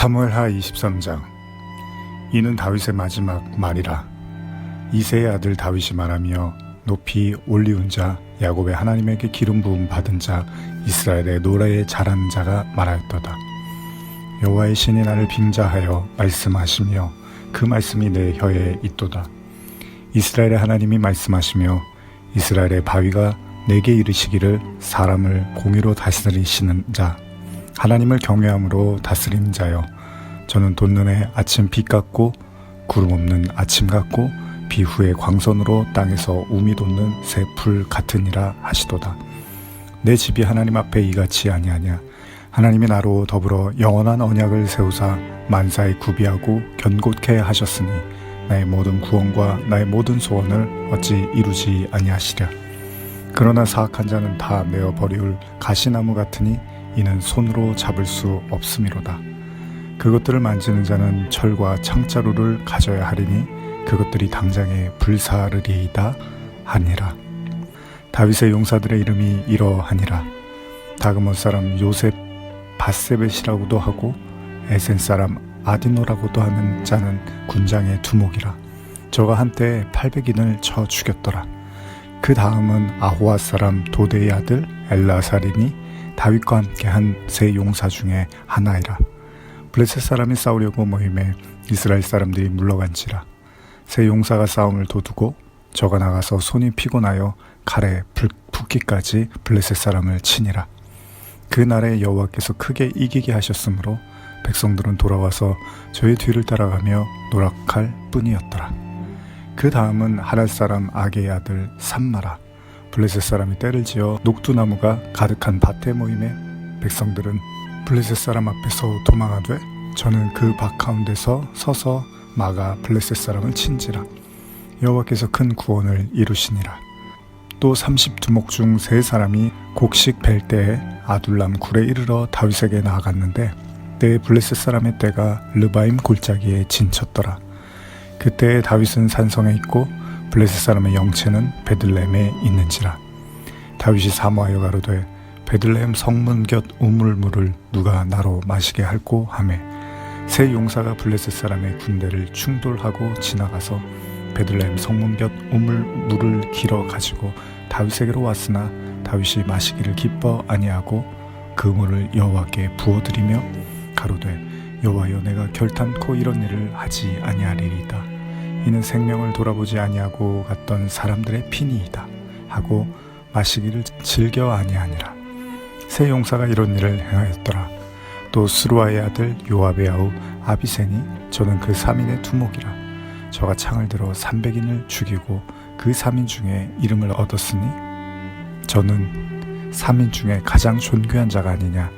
사무엘하 23장. 이는 다윗의 마지막 말이라. 이새의 아들 다윗이 말하며 높이 올리운 자 야곱의 하나님에게 기름 부음 받은 자 이스라엘의 노래에 잘하는 자가 말하였도다. 여호와의 신이 나를 빙자하여 말씀하시며 그 말씀이 내 혀에 있도다. 이스라엘의 하나님이 말씀하시며 이스라엘의 바위가 내게 이르시기를 사람을 공의로 다스리시는 자 하나님을 경외함으로 다스리는 자여, 저는 돋는의 아침 빛 같고 구름 없는 아침 같고 비후의 광선으로 땅에서 우미 돋는 새 풀 같으니라 하시도다. 내 집이 하나님 앞에 이같이 아니하냐. 하나님이 나로 더불어 영원한 언약을 세우사 만사에 구비하고 견고케 하셨으니 나의 모든 구원과 나의 모든 소원을 어찌 이루지 아니하시랴. 그러나 사악한 자는 다 내어 버리울 가시나무 같으니 이는 손으로 잡을 수 없음이로다. 그것들을 만지는 자는 철과 창자루를 가져야 하리니 그것들이 당장에 불사르리이다 하니라. 다윗의 용사들의 이름이 이러하니라. 다그몬 사람 요셉 바세벳이라고도 하고 에센 사람 아디노라고도 하는 자는 군장의 두목이라. 저가 한때 800인을 쳐 죽였더라. 그 다음은 아호아 사람 도대의 아들 엘라살이니 다윗과 함께 한 세 용사 중에 하나이라. 블레셋 사람이 싸우려고 모임에 이스라엘 사람들이 물러간지라. 세 용사가 싸움을 도두고 저가 나가서 손이 피곤하여 칼에 붓기까지 블레셋 사람을 치니라. 그 날에 여호와께서 크게 이기게 하셨으므로 백성들은 돌아와서 저의 뒤를 따라가며 노력할 뿐이었더라. 그 다음은 하랄 사람 아게의 아들 삼마라. 블레셋 사람이 떼를 지어 녹두나무가 가득한 밭에 모임에 백성들은 블레셋 사람 앞에서 도망하되 저는 그 밭 가운데서 서서 막아 블레셋 사람을 친지라. 여호와께서 큰 구원을 이루시니라. 또 30두목 중 3사람이 곡식 벨 때에 아둘람 굴에 이르러 다윗에게 나아갔는데 때에 블레셋 사람의 떼가 르바임 골짜기에 진쳤더라. 그때 다윗은 산성에 있고 블레셋 사람의 영체는 베들레헴에 있는지라. 다윗이 사모하여 가로되 베들레헴 성문 곁 우물물을 누가 나로 마시게 할꼬 하매 세 용사가 블레셋 사람의 군대를 충돌하고 지나가서 베들레헴 성문 곁 우물물을 길어 가지고 다윗에게로 왔으나 다윗이 마시기를 기뻐 아니하고 그 물을 여호와께 부어드리며 가로되 여호와여, 내가 결탄코 이런 일을 하지 아니하리이다. 이는 생명을 돌아보지 아니하고 갔던 사람들의 피니이다 하고 마시기를 즐겨 아니하니라. 세 용사가 이런 일을 행하였더라. 또 스루아의 아들 요압의 아우 아비세니 저는 그 3인의 두목이라. 저가 창을 들어 300인을 죽이고 그 3인 중에 이름을 얻었으니 저는 3인 중에 가장 존귀한 자가 아니냐.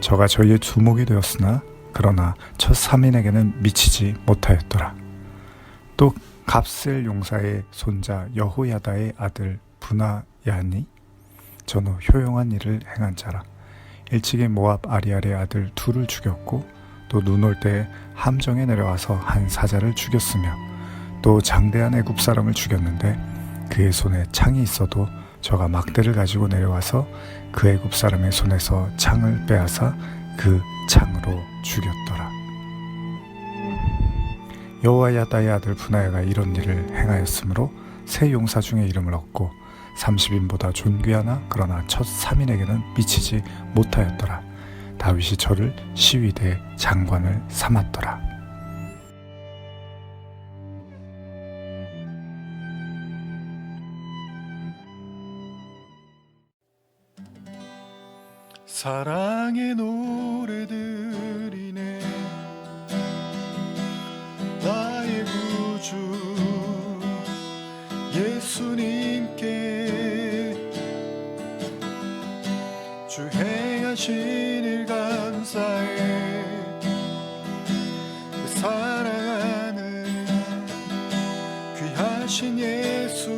저가 저희의 두목이 되었으나 그러나 첫 3인에게는 미치지 못하였더라. 또 갑셀 용사의 손자 여호야다의 아들 브나야니 저는 효용한 일을 행한 자라. 일찍이 모압 아리알의 아들 둘을 죽였고 또 눈 올 때에 함정에 내려와서 한 사자를 죽였으며 또 장대한 애굽 사람을 죽였는데 그의 손에 창이 있어도 저가 막대를 가지고 내려와서 그 애굽 사람의 손에서 창을 빼앗아 그 창으로 죽였더라. 여호야다의 아들 브나야가 이런 일을 행하였으므로 세 용사 중에 이름을 얻고 30인보다 존귀하나 그러나 첫 3인에게는 미치지 못하였더라. 다윗이 저를 시위대 장관을 삼았더라. 사랑의 노래들이네 나의 구주 예수님께 주 행하신 일 감사해 사랑하는 귀하신 예수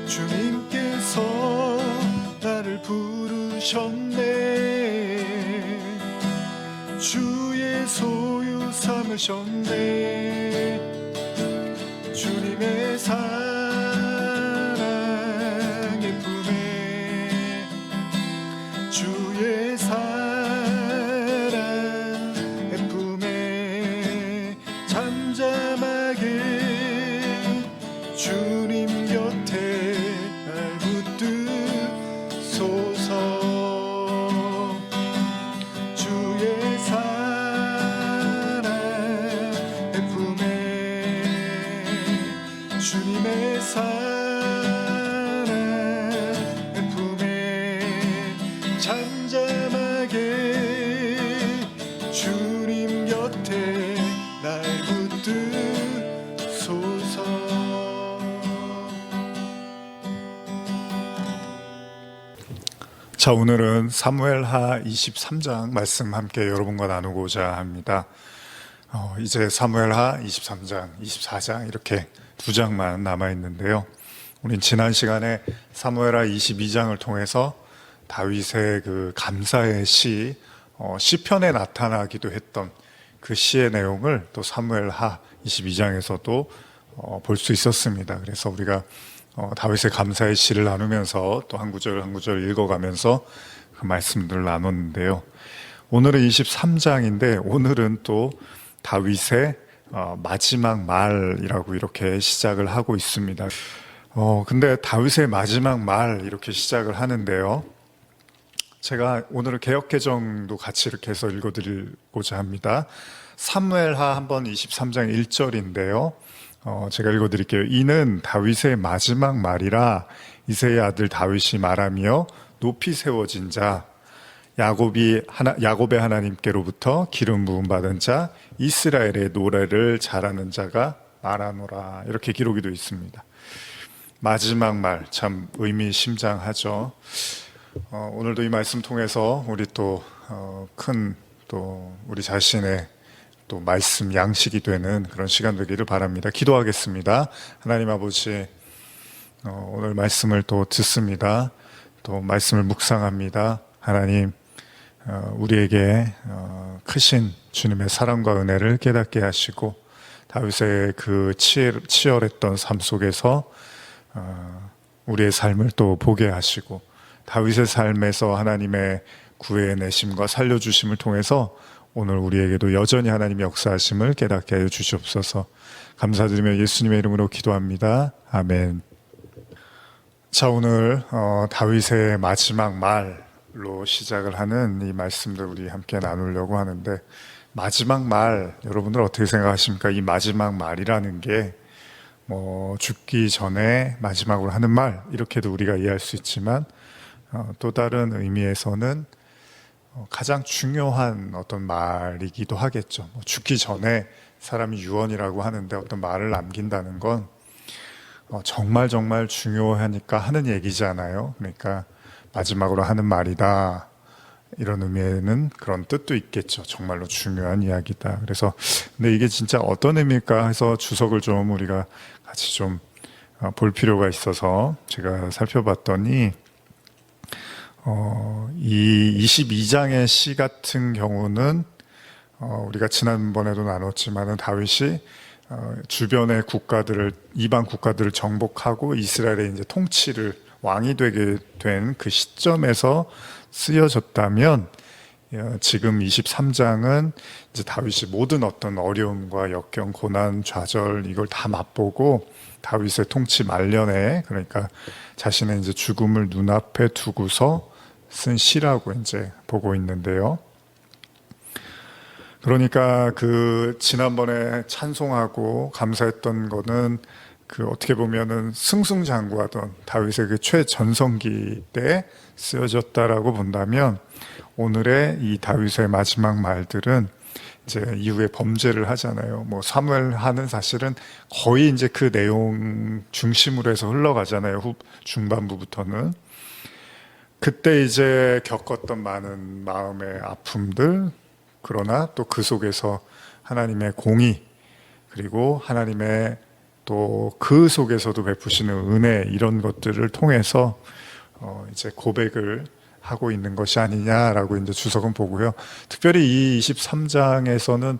주님께서 나를 부르셨네 주의 소유 삼으셨네 주님의 사랑의 품에 주의 사랑 주님의 사랑 품에 잠잠하게 주님 곁에 날 붙드소서. 자, 오늘은 사무엘하 23장 말씀 함께 여러분과 나누고자 합니다. 이제 사무엘하 23장, 24장 이렇게 두 장만 남아있는데요. 우린 지난 시간에 사무엘하 22장을 통해서 다윗의 그 감사의 시, 시편에 나타나기도 했던 그 시의 내용을 또 사무엘하 22장에서도 볼 수 있었습니다. 그래서 우리가 다윗의 감사의 시를 나누면서 또 한 구절 한 구절 읽어가면서 그 말씀들을 나눴는데요. 오늘은 23장인데 오늘은 또 다윗의 마지막 말이라고 이렇게 시작을 하고 있습니다. 근데 다윗의 마지막 말 이렇게 시작을 하는데요. 제가 오늘은 개역개정도 같이 이렇게 해서 읽어드리고자 합니다. 사무엘하 한번 23장 1절인데요. 제가 읽어드릴게요. 이는 다윗의 마지막 말이라 이새의 아들 다윗이 말하며 높이 세워진 자 야곱의 하나님께로부터 기름 부음 받은 자 이스라엘의 노래를 잘하는 자가 말하노라. 이렇게 기록이 되어 있습니다. 마지막 말 참 의미심장하죠. 오늘도 이 말씀 통해서 우리 또 큰 또 우리 자신의 또 말씀 양식이 되는 그런 시간 되기를 바랍니다. 기도하겠습니다. 하나님 아버지, 오늘 말씀을 또 듣습니다. 또 말씀을 묵상합니다. 하나님, 우리에게 크신 주님의 사랑과 은혜를 깨닫게 하시고 다윗의 그 치열했던 삶 속에서 우리의 삶을 또 보게 하시고 다윗의 삶에서 하나님의 구해내심과 살려주심을 통해서 오늘 우리에게도 여전히 하나님의 역사하심을 깨닫게 하여 주시옵소서. 감사드리며 예수님의 이름으로 기도합니다. 아멘. 자, 오늘 다윗의 마지막 말로 시작을 하는 이 말씀들 우리 함께 나누려고 하는데, 마지막 말 여러분들 어떻게 생각하십니까? 이 마지막 말이라는 게 죽기 전에 마지막으로 하는 말 이렇게도 우리가 이해할 수 있지만 또 다른 의미에서는 가장 중요한 어떤 말이기도 하겠죠. 죽기 전에 사람이 유언이라고 하는데 어떤 말을 남긴다는 건 정말 중요하니까 하는 얘기잖아요. 그러니까 마지막으로 하는 말이다, 이런 의미에는 그런 뜻도 있겠죠. 정말로 중요한 이야기다. 그래서 근데 이게 진짜 어떤 의미일까 해서 주석을 좀 우리가 같이 좀 볼 필요가 있어서 제가 살펴봤더니 이 22장의 시 같은 경우는 우리가 지난번에도 나눴지만은 다윗이 주변의 국가들을, 이방 국가들을 정복하고 이스라엘의 이제 통치를, 왕이 되게 된 그 시점에서 쓰여졌다면, 지금 23장은 이제 다윗이 모든 어떤 어려움과 역경, 고난, 좌절 이걸 다 맛보고 다윗의 통치 말년에, 그러니까 자신의 이제 죽음을 눈앞에 두고서 쓴 시라고 이제 보고 있는데요. 그러니까 그 지난번에 찬송하고 감사했던 거는 그 어떻게 보면은 승승장구하던 다윗의 그 최전성기 때 쓰여졌다라고 본다면, 오늘의 이 다윗의 마지막 말들은 이제 이후에 범죄를 하잖아요. 사무엘하는 사실은 거의 이제 그 내용 중심으로 해서 흘러가잖아요. 중반부부터는. 그때 이제 겪었던 많은 마음의 아픔들, 그러나 또 그 속에서 하나님의 공의, 그리고 하나님의 또 그 속에서도 베푸시는 은혜, 이런 것들을 통해서 이제 고백을 하고 있는 것이 아니냐라고 이제 주석은 보고요. 특별히 이 23장에서는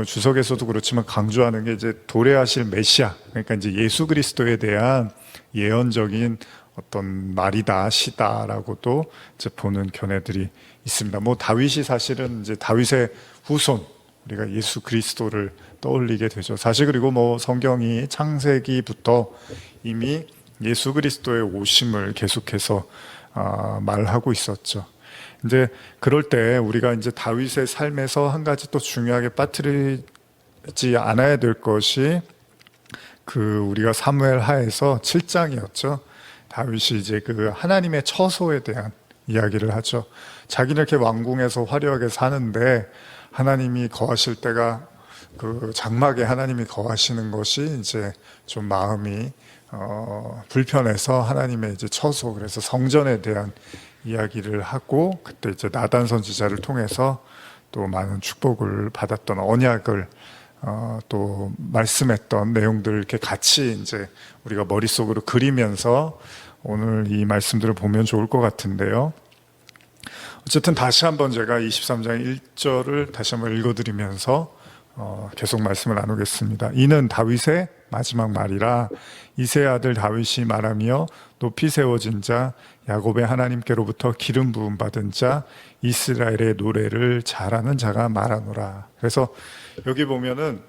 주석에서도 그렇지만 강조하는 게 이제 도래하실 메시아, 그러니까 이제 예수 그리스도에 대한 예언적인 어떤 말이다, 시다라고도 이제 보는 견해들이 있습니다. 다윗이 사실은 이제 다윗의 후손, 우리가 예수 그리스도를 떠올리게 되죠. 사실 그리고 성경이 창세기부터 이미 예수 그리스도의 오심을 계속해서 말하고 있었죠. 이제 그럴 때 우리가 이제 다윗의 삶에서 한 가지 또 중요하게 빠뜨리지 않아야 될 것이, 우리가 사무엘 하에서 7장이었죠. 다윗이 이제 그 하나님의 처소에 대한 이야기를 하죠. 자기는 이렇게 왕궁에서 화려하게 사는데 하나님이 거하실 때가 그 장막에 하나님이 거하시는 것이 이제 좀 마음이 불편해서 하나님의 이제 처소, 그래서 성전에 대한 이야기를 하고, 그때 이제 나단 선지자를 통해서 또 많은 축복을 받았던 언약을 또 말씀했던 내용들을 이렇게 같이 이제 우리가 머릿속으로 그리면서 오늘 이 말씀들을 보면 좋을 것 같은데요. 어쨌든 다시 한번 제가 23장 1절을 다시 한번 읽어드리면서 계속 말씀을 나누겠습니다. 이는 다윗의 마지막 말이라. 이새의 아들 다윗이 말하며 높이 세워진 자, 야곱의 하나님께로부터 기름 부음 받은 자, 이스라엘의 노래를 잘하는 자가 말하노라. 그래서 여기 보면은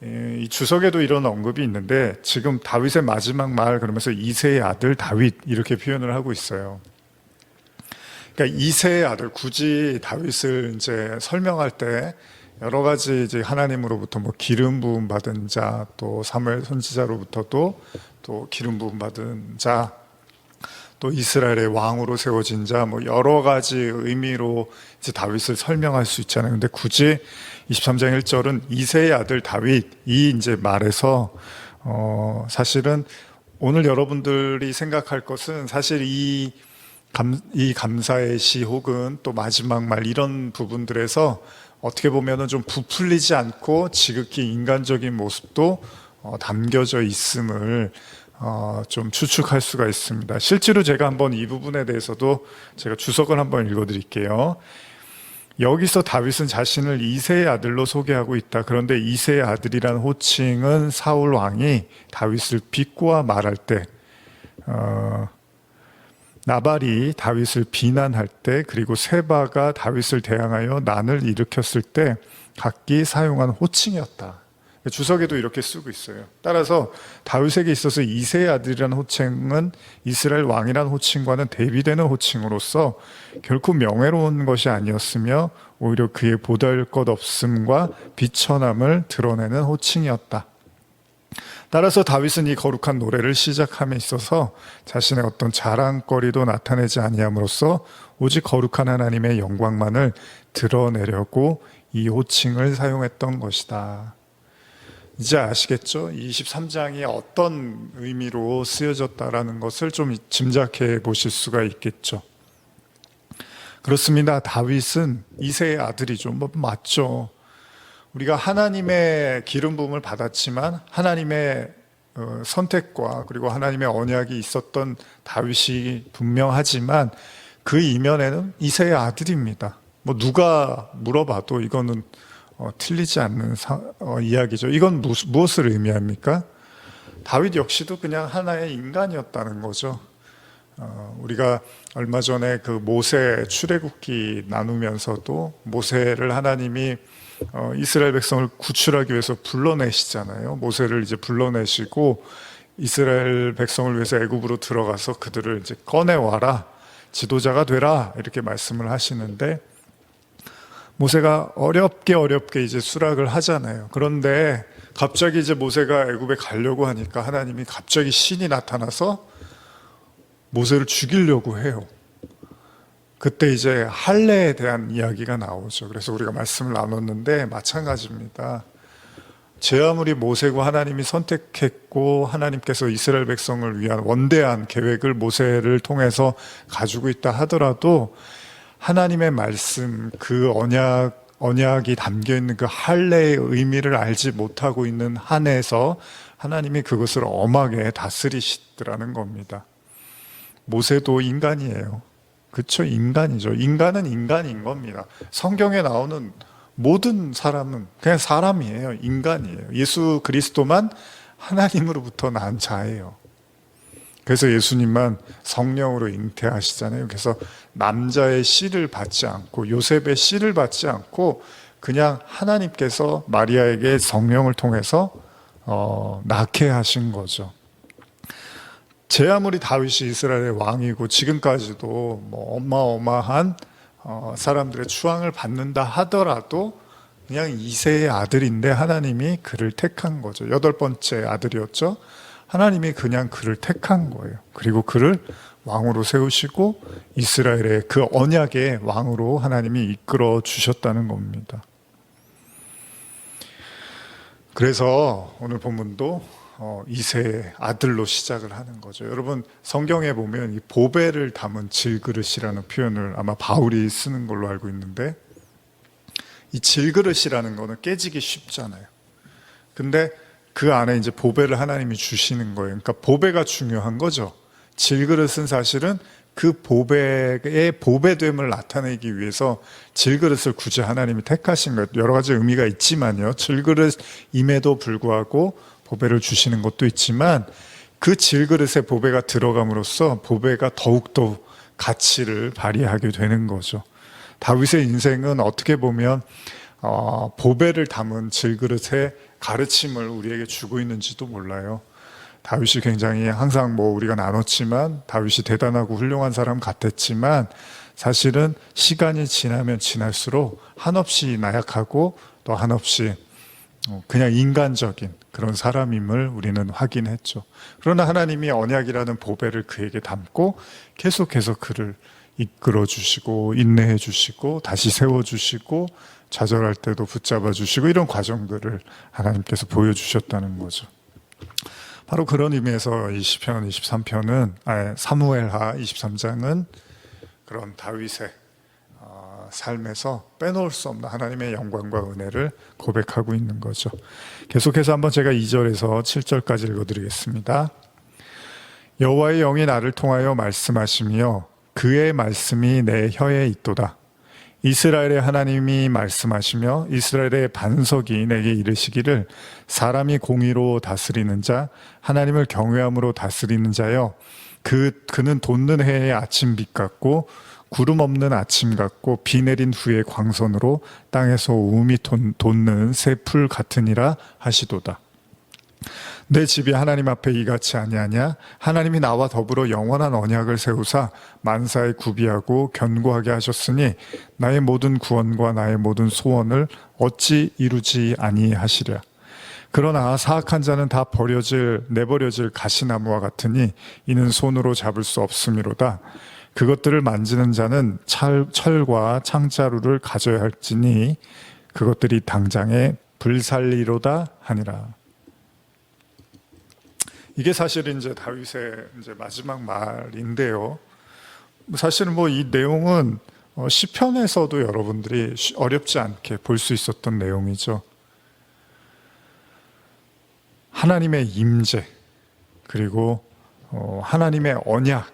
이 주석에도 이런 언급이 있는데, 지금 다윗의 마지막 말 그러면서 이새의 아들 다윗 이렇게 표현을 하고 있어요. 그러니까 이새의 아들, 굳이 다윗을 이제 설명할 때 여러 가지 이제 하나님으로부터 뭐 기름 부음 받은 자, 또 사무엘 선지자로부터도 또 기름 부음 받은 자, 또 이스라엘의 왕으로 세워진 자, 뭐 여러 가지 의미로 이제 다윗을 설명할 수 있잖아요. 근데 굳이 23장 1절은 이새의 아들 다윗 이 이제 말에서 사실은 오늘 여러분들이 생각할 것은 사실 이 감사의 시 혹은 또 마지막 말 이런 부분들에서 어떻게 보면은 좀 부풀리지 않고 지극히 인간적인 모습도 담겨져 있음을 좀 추측할 수가 있습니다. 실제로 제가 한번 이 부분에 대해서도 제가 주석을 한번 읽어드릴게요. 여기서 다윗은 자신을 이새의 아들로 소개하고 있다. 그런데 이새의 아들이란 호칭은 사울 왕이 다윗을 비꼬아 말할 때, 나발이 다윗을 비난할 때, 그리고 세바가 다윗을 대항하여 난을 일으켰을 때 각기 사용한 호칭이었다. 주석에도 이렇게 쓰고 있어요. 따라서 다윗에게 있어서 이새의 아들이라는 호칭은 이스라엘 왕이라는 호칭과는 대비되는 호칭으로서 결코 명예로운 것이 아니었으며 오히려 그의 보잘것없음과 비천함을 드러내는 호칭이었다. 따라서 다윗은 이 거룩한 노래를 시작함에 있어서 자신의 어떤 자랑거리도 나타내지 아니함으로써 오직 거룩한 하나님의 영광만을 드러내려고 이 호칭을 사용했던 것이다. 이제 아시겠죠? 23장이 어떤 의미로 쓰여졌다라는 것을 좀 짐작해 보실 수가 있겠죠. 그렇습니다. 다윗은 이새의 아들이죠. 뭐 맞죠. 우리가 하나님의 기름 부음을 받았지만 하나님의 선택과 그리고 하나님의 언약이 있었던 다윗이 분명하지만 그 이면에는 이새의 아들입니다. 뭐 누가 물어봐도 이거는 틀리지 않는 이야기죠. 이건 무엇을 의미합니까? 다윗 역시도 그냥 하나의 인간이었다는 거죠. 우리가 얼마 전에 그 모세 출애굽기 나누면서도 모세를 하나님이 이스라엘 백성을 구출하기 위해서 불러내시잖아요. 모세를 이제 불러내시고 이스라엘 백성을 위해서 애굽으로 들어가서 그들을 이제 꺼내와라, 지도자가 되라 이렇게 말씀을 하시는데, 모세가 어렵게 이제 수락을 하잖아요. 그런데 갑자기 이제 모세가 애굽에 가려고 하니까 하나님이 갑자기 신이 나타나서 모세를 죽이려고 해요. 그때 이제 할례에 대한 이야기가 나오죠. 그래서 우리가 말씀을 나눴는데 마찬가지입니다. 제 아무리 모세고 하나님이 선택했고 하나님께서 이스라엘 백성을 위한 원대한 계획을 모세를 통해서 가지고 있다 하더라도 하나님의 말씀, 그 언약이 담겨있는 그 할례의 의미를 알지 못하고 있는 한에서 하나님이 그것을 엄하게 다스리시더라는 겁니다. 모세도 인간이에요. 그쵸? 인간이죠. 인간은 인간인 겁니다. 성경에 나오는 모든 사람은 그냥 사람이에요. 인간이에요. 예수 그리스도만 하나님으로부터 난 자예요. 그래서 예수님만 성령으로 잉태하시잖아요. 그래서 남자의 씨를 받지 않고 요셉의 씨를 받지 않고 그냥 하나님께서 마리아에게 성령을 통해서 낳게 하신 거죠. 제 아무리 다윗이 이스라엘의 왕이고 지금까지도 뭐 어마어마한 사람들의 추앙을 받는다 하더라도 그냥 이세의 아들인데 하나님이 그를 택한 거죠. 8번째 아들이었죠. 하나님이 그냥 그를 택한 거예요. 그리고 그를 왕으로 세우시고 이스라엘의 그 언약의 왕으로 하나님이 이끌어 주셨다는 겁니다. 그래서 오늘 본문도 이세의 아들로 시작을 하는 거죠. 여러분 성경에 보면 이 보배를 담은 질그릇이라는 표현을 아마 바울이 쓰는 걸로 알고 있는데, 이 질그릇이라는 거는 깨지기 쉽잖아요. 근데 그 안에 이제 보배를 하나님이 주시는 거예요. 그러니까 보배가 중요한 거죠. 질그릇은 사실은 그 보배의 보배됨을 나타내기 위해서 질그릇을 굳이 하나님이 택하신 거예요. 여러 가지 의미가 있지만요. 질그릇임에도 불구하고 보배를 주시는 것도 있지만, 그 질그릇에 보배가 들어감으로써 보배가 더욱더 가치를 발휘하게 되는 거죠. 다윗의 인생은 어떻게 보면 보배를 담은 질그릇의 가르침을 우리에게 주고 있는지도 몰라요. 다윗이 굉장히 항상 우리가 나눴지만 다윗이 대단하고 훌륭한 사람 같았지만, 사실은 시간이 지나면 지날수록 한없이 나약하고 또 한없이 그냥 인간적인 그런 사람임을 우리는 확인했죠. 그러나 하나님이 언약이라는 보배를 그에게 담고 계속해서 그를 이끌어 주시고 인내해 주시고 다시 세워 주시고 좌절할 때도 붙잡아 주시고, 이런 과정들을 하나님께서 보여주셨다는 거죠. 바로 그런 의미에서 이 시편 23편은 사무엘하 23장은 그런 다윗의 삶에서 빼놓을 수 없는 하나님의 영광과 은혜를 고백하고 있는 거죠. 계속해서 한번 제가 2절에서 7절까지 읽어드리겠습니다. 여호와의 영이 나를 통하여 말씀하시며 그의 말씀이 내 혀에 있도다. 이스라엘의 하나님이 말씀하시며 이스라엘의 반석이 내게 이르시기를, 사람이 공의로 다스리는 자, 하나님을 경외함으로 다스리는 자여, 그는 돋는 해의 아침빛 같고 구름 없는 아침 같고 비 내린 후의 광선으로 땅에서 우음이 돋는 새 풀 같으니라 하시도다. 내 집이 하나님 앞에 이같이 아니하냐? 하나님이 나와 더불어 영원한 언약을 세우사 만사에 구비하고 견고하게 하셨으니 나의 모든 구원과 나의 모든 소원을 어찌 이루지 아니하시랴. 그러나 사악한 자는 다 내버려질 가시나무와 같으니 이는 손으로 잡을 수 없음이로다. 그것들을 만지는 자는 철과 창자루를 가져야 할지니 그것들이 당장에 불살리로다 하니라. 이게 사실은 이제 다윗의 이제 마지막 말인데요. 사실은 이 내용은 시편에서도 여러분들이 어렵지 않게 볼 수 있었던 내용이죠. 하나님의 임재, 그리고 하나님의 언약,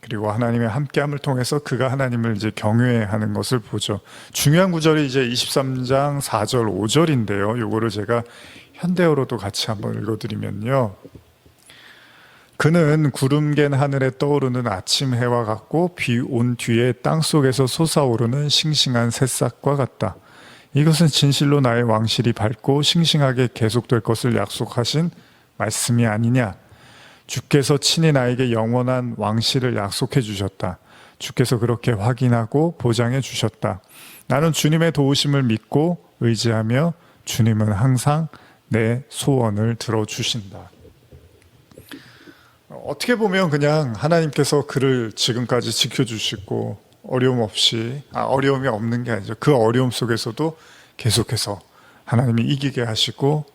그리고 하나님의 함께함을 통해서 그가 하나님을 이제 경외하는 것을 보죠. 중요한 구절이 이제 23장 4절, 5절인데요. 요거를 제가 현대어로도 같이 한번 읽어드리면요. 그는 구름 갠 하늘에 떠오르는 아침 해와 같고 비 온 뒤에 땅속에서 솟아오르는 싱싱한 새싹과 같다. 이것은 진실로 나의 왕실이 밝고 싱싱하게 계속될 것을 약속하신 말씀이 아니냐. 주께서 친히 나에게 영원한 왕실을 약속해 주셨다. 주께서 그렇게 확인하고 보장해 주셨다. 나는 주님의 도우심을 믿고 의지하며 주님은 항상 내 소원을 들어주신다. 어떻게 보면 그냥 하나님께서 그를 지금까지 지켜주시고 어려움이 없는 게 아니죠. 그 어려움 속에서도 계속해서 하나님이 이기게 하시고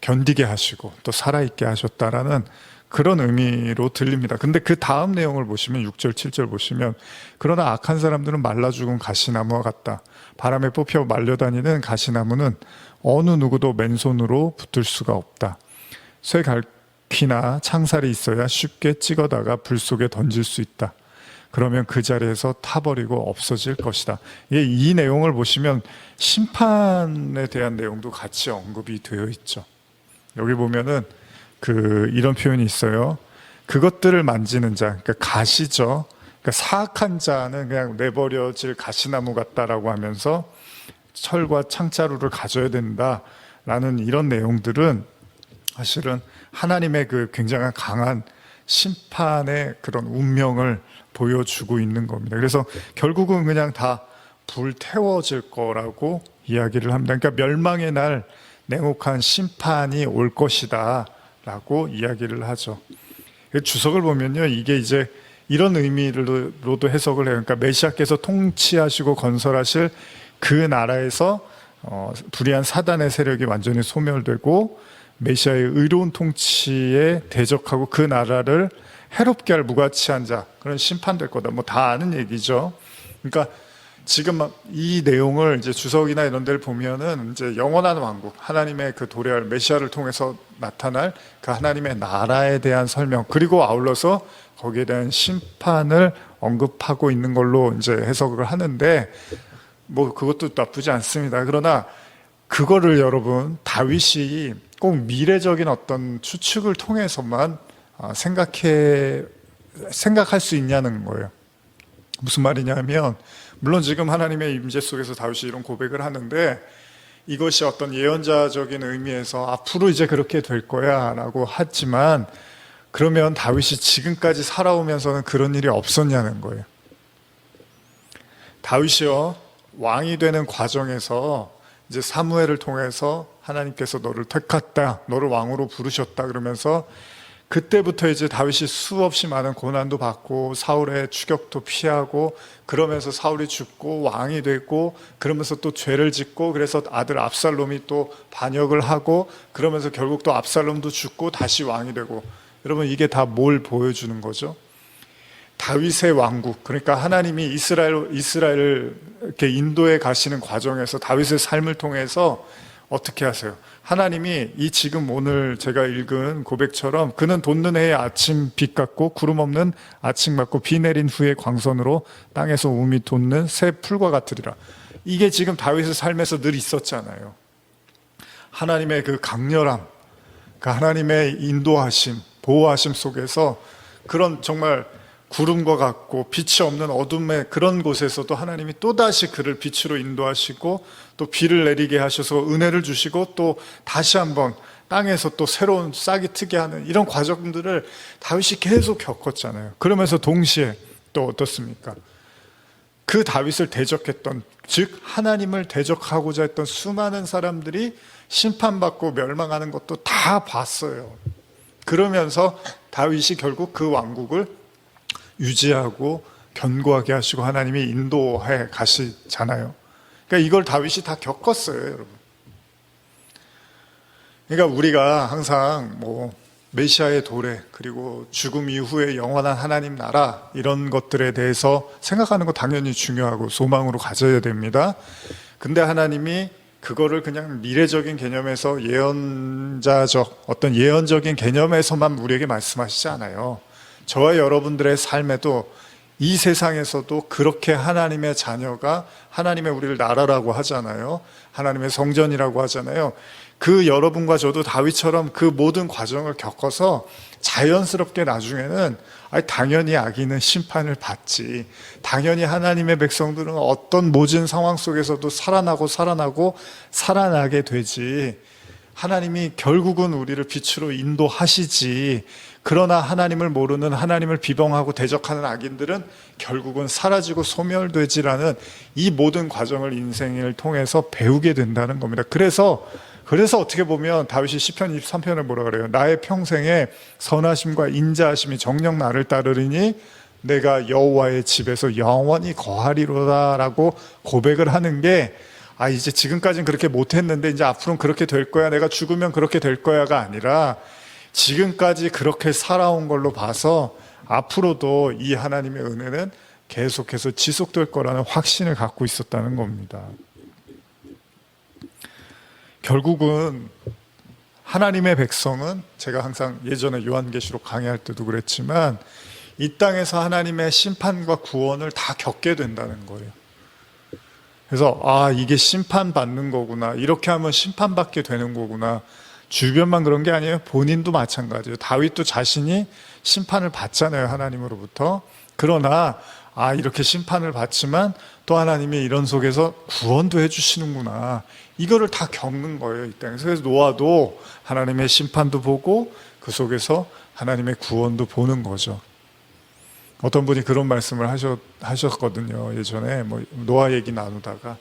견디게 하시고 또 살아있게 하셨다라는 그런 의미로 들립니다. 근데 그 다음 내용을 보시면 6절, 7절 보시면, 그러나 악한 사람들은 말라 죽은 가시나무와 같다. 바람에 뽑혀 말려다니는 가시나무는 어느 누구도 맨손으로 붙들 수가 없다. 쇠갈퀴나 창살이 있어야 쉽게 찍어다가 불 속에 던질 수 있다. 그러면 그 자리에서 타버리고 없어질 것이다. 이 내용을 보시면 심판에 대한 내용도 같이 언급이 되어 있죠. 여기 보면은 이런 표현이 있어요. 그것들을 만지는 자, 그러니까 가시죠. 그러니까 사악한 자는 그냥 내버려질 가시나무 같다라고 하면서 철과 창자루를 가져야 된다라는 이런 내용들은 사실은 하나님의 그 굉장한 강한 심판의 그런 운명을 보여주고 있는 겁니다. 그래서 결국은 그냥 다 불태워질 거라고 이야기를 합니다. 그러니까 멸망의 날 냉혹한 심판이 올 것이다 라고 이야기를 하죠. 주석을 보면요, 이게 이제 이런 의미로도 해석을 해요. 그러니까 메시아께서 통치하시고 건설하실 그 나라에서 불의한 사단의 세력이 완전히 소멸되고 메시아의 의로운 통치에 대적하고 그 나라를 해롭게 할 무가치한 자, 그런 심판될 거다. 뭐 다 아는 얘기죠. 그러니까 지금 이 내용을 이제 주석이나 이런 데를 보면은 이제 영원한 왕국, 하나님의 그 도래할 메시아를 통해서 나타날 그 하나님의 나라에 대한 설명, 그리고 아울러서 거기에 대한 심판을 언급하고 있는 걸로 이제 해석을 하는데, 뭐 그것도 나쁘지 않습니다. 그러나 그거를 여러분, 다윗이 꼭 미래적인 어떤 추측을 통해서만 생각할 수 있냐는 거예요. 무슨 말이냐면, 물론 지금 하나님의 임재 속에서 다윗이 이런 고백을 하는데, 이것이 어떤 예언자적인 의미에서 앞으로 이제 그렇게 될 거야 라고 하지만, 그러면 다윗이 지금까지 살아오면서는 그런 일이 없었냐는 거예요. 다윗이요, 왕이 되는 과정에서 이제 사무엘을 통해서 하나님께서 너를 택했다, 너를 왕으로 부르셨다 그러면서, 그때부터 이제 다윗이 수없이 많은 고난도 받고 사울의 추격도 피하고, 그러면서 사울이 죽고 왕이 되고, 그러면서 또 죄를 짓고, 그래서 아들 압살롬이 또 반역을 하고, 그러면서 결국 또 압살롬도 죽고 다시 왕이 되고. 여러분, 이게 다 뭘 보여주는 거죠? 다윗의 왕국, 그러니까 하나님이 이스라엘을 이렇게 인도해 가시는 과정에서 다윗의 삶을 통해서 어떻게 하세요? 하나님이 이 지금 오늘 제가 읽은 고백처럼, 그는 돋는 해의 아침 빛 같고 구름 없는 아침 같고 비 내린 후의 광선으로 땅에서 우미 돋는 새 풀과 같으리라. 이게 지금 다윗의 삶에서 늘 있었잖아요. 하나님의 그 강렬함, 그 하나님의 인도하심, 보호하심 속에서 그런 정말 구름과 같고 빛이 없는 어둠의 그런 곳에서도 하나님이 또다시 그를 빛으로 인도하시고, 또 비를 내리게 하셔서 은혜를 주시고, 또 다시 한번 땅에서 또 새로운 싹이 트게 하는 이런 과정들을 다윗이 계속 겪었잖아요. 그러면서 동시에 또 어떻습니까? 그 다윗을 대적했던, 즉 하나님을 대적하고자 했던 수많은 사람들이 심판받고 멸망하는 것도 다 봤어요. 그러면서 다윗이 결국 그 왕국을 유지하고 견고하게 하시고 하나님이 인도해 가시잖아요. 그러니까 이걸 다윗이 다 겪었어요, 여러분. 그러니까 우리가 항상 뭐 메시아의 도래, 그리고 죽음 이후의 영원한 하나님 나라, 이런 것들에 대해서 생각하는 거 당연히 중요하고 소망으로 가져야 됩니다. 근데 하나님이 그거를 그냥 미래적인 개념에서 예언자적, 어떤 예언적인 개념에서만 우리에게 말씀하시지 않아요. 저와 여러분들의 삶에도, 이 세상에서도 그렇게 하나님의 자녀가, 하나님의 우리를 나라라고 하잖아요. 하나님의 성전이라고 하잖아요. 그 여러분과 저도 다윗처럼 그 모든 과정을 겪어서 자연스럽게 나중에는 당연히 악인은 심판을 받지, 당연히 하나님의 백성들은 어떤 모진 상황 속에서도 살아나게 되지, 하나님이 결국은 우리를 빛으로 인도하시지, 그러나 하나님을 모르는, 하나님을 비방하고 대적하는 악인들은 결국은 사라지고 소멸되지라는 이 모든 과정을 인생을 통해서 배우게 된다는 겁니다. 그래서 어떻게 보면 다윗이 시편 23편에 뭐라 그래요? 나의 평생에 선하심과 인자하심이 정녕 나를 따르리니 내가 여호와의 집에서 영원히 거하리로다라고 고백을 하는 게, 이제 지금까지는 그렇게 못했는데 이제 앞으로는 그렇게 될 거야, 내가 죽으면 그렇게 될 거야가 아니라, 지금까지 그렇게 살아온 걸로 봐서 앞으로도 이 하나님의 은혜는 계속해서 지속될 거라는 확신을 갖고 있었다는 겁니다. 결국은 하나님의 백성은, 제가 항상 예전에 요한계시록 강의할 때도 그랬지만, 이 땅에서 하나님의 심판과 구원을 다 겪게 된다는 거예요. 그래서 이게 심판받는 거구나, 이렇게 하면 심판받게 되는 거구나. 주변만 그런 게 아니에요. 본인도 마찬가지예요. 다윗도 자신이 심판을 받잖아요, 하나님으로부터. 그러나 이렇게 심판을 받지만 또 하나님이 이런 속에서 구원도 해주시는구나, 이거를 다 겪는 거예요, 이 땅에서. 그래서 노아도 하나님의 심판도 보고 그 속에서 하나님의 구원도 보는 거죠. 어떤 분이 그런 말씀을 하셨거든요. 예전에 뭐 노아 얘기 나누다가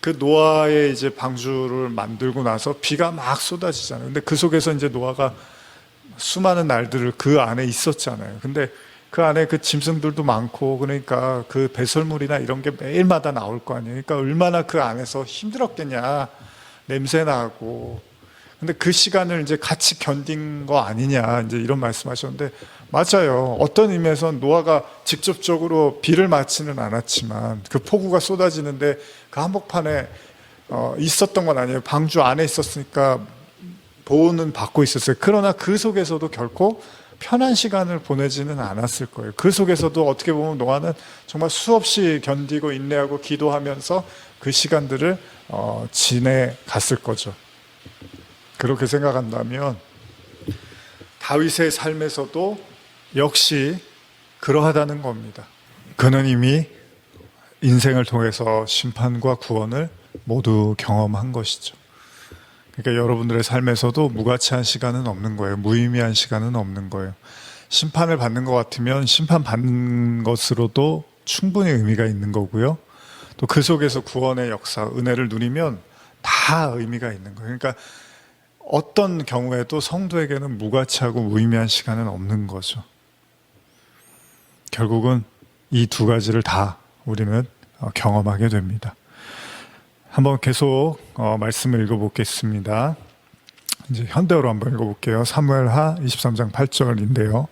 그 노아의 이제 방주를 만들고 나서 비가 막 쏟아지잖아요. 근데 그 속에서 이제 노아가 수많은 날들을 그 안에 있었잖아요. 근데 그 안에 그 짐승들도 많고 그러니까 그 배설물이나 이런 게 매일마다 나올 거 아니에요. 그러니까 얼마나 그 안에서 힘들었겠냐. 냄새 나고. 근데 그 시간을 이제 같이 견딘 거 아니냐. 이제 이런 말씀하셨는데 맞아요. 어떤 의미에서 노아가 직접적으로 비를 맞지는 않았지만 그 폭우가 쏟아지는데 그 한복판에 있었던 건 아니에요. 방주 안에 있었으니까 보호는 받고 있었어요. 그러나 그 속에서도 결코 편한 시간을 보내지는 않았을 거예요. 그 속에서도 어떻게 보면 노아는 정말 수없이 견디고 인내하고 기도하면서 그 시간들을 지내갔을 거죠. 그렇게 생각한다면 다윗의 삶에서도 역시 그러하다는 겁니다. 그는 이미 인생을 통해서 심판과 구원을 모두 경험한 것이죠. 그러니까 여러분들의 삶에서도 무가치한 시간은 없는 거예요. 무의미한 시간은 없는 거예요. 심판을 받는 것 같으면 심판받는 것으로도 충분히 의미가 있는 거고요. 또 그 속에서 구원의 역사, 은혜를 누리면 다 의미가 있는 거예요. 그러니까 어떤 경우에도 성도에게는 무가치하고 무의미한 시간은 없는 거죠. 결국은 이 두 가지를 다 우리는 경험하게 됩니다. 한번 계속 말씀을 읽어보겠습니다. 이제 현대어로 한번 읽어볼게요. 사무엘하 23장 8절인데요.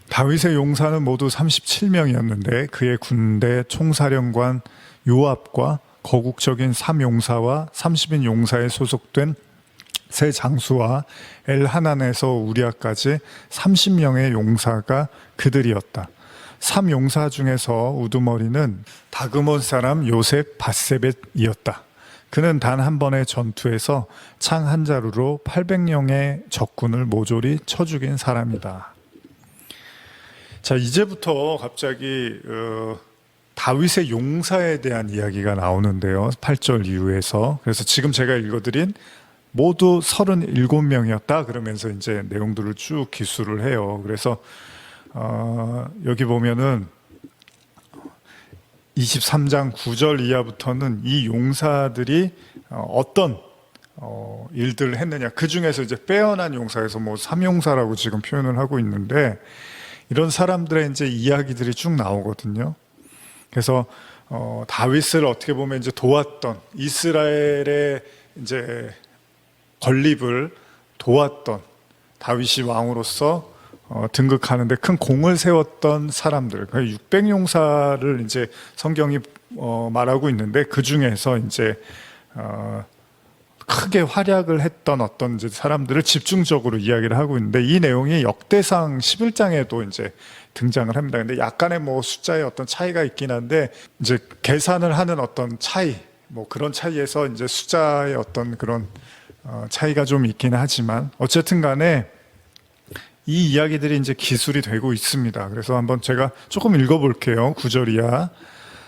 다윗의 용사는 모두 37명이었는데 그의 군대 총사령관 요압과 거국적인 3용사와 30인 용사에 소속된 세 장수와 엘하난에서 우리아까지 30명의 용사가 그들이었다. 3용사 중에서 우두머리는 다그몬 사람 요셉 바세벳이었다. 그는 단 한 번의 전투에서 창 한 자루로 800명의 적군을 모조리 쳐 죽인 사람이다. 자, 이제부터 갑자기 다윗의 용사에 대한 이야기가 나오는데요. 8절 이후에서. 그래서 지금 제가 읽어드린 모두 37명이었다 그러면서 이제 내용들을 쭉 기술을 해요. 그래서 여기 보면은 23장 9절 이하부터는 이 용사들이 어떤 일들을 했느냐, 그 중에서 이제 빼어난 용사에서 뭐 3용사라고 지금 표현을 하고 있는데 이런 사람들의 이제 이야기들이 쭉 나오거든요. 그래서 다윗을 어떻게 보면 이제 도왔던, 이스라엘의 이제 건립을 도왔던, 다윗이 왕으로서 등극하는데 큰 공을 세웠던 사람들, 600용사를 이제 성경이 말하고 있는데 그 중에서 이제 크게 활약을 했던 어떤 이제 사람들을 집중적으로 이야기를 하고 있는데 이 내용이 역대상 11장에도 이제 등장을 합니다. 근데 약간의 뭐 숫자의 어떤 차이가 있긴 한데 이제 계산을 하는 어떤 차이, 뭐 그런 차이에서 이제 숫자의 어떤 그런 차이가 좀 있긴 하지만 어쨌든 간에 이 이야기들이 이제 기술이 되고 있습니다. 그래서 한번 제가 조금 읽어볼게요. 9절 이하.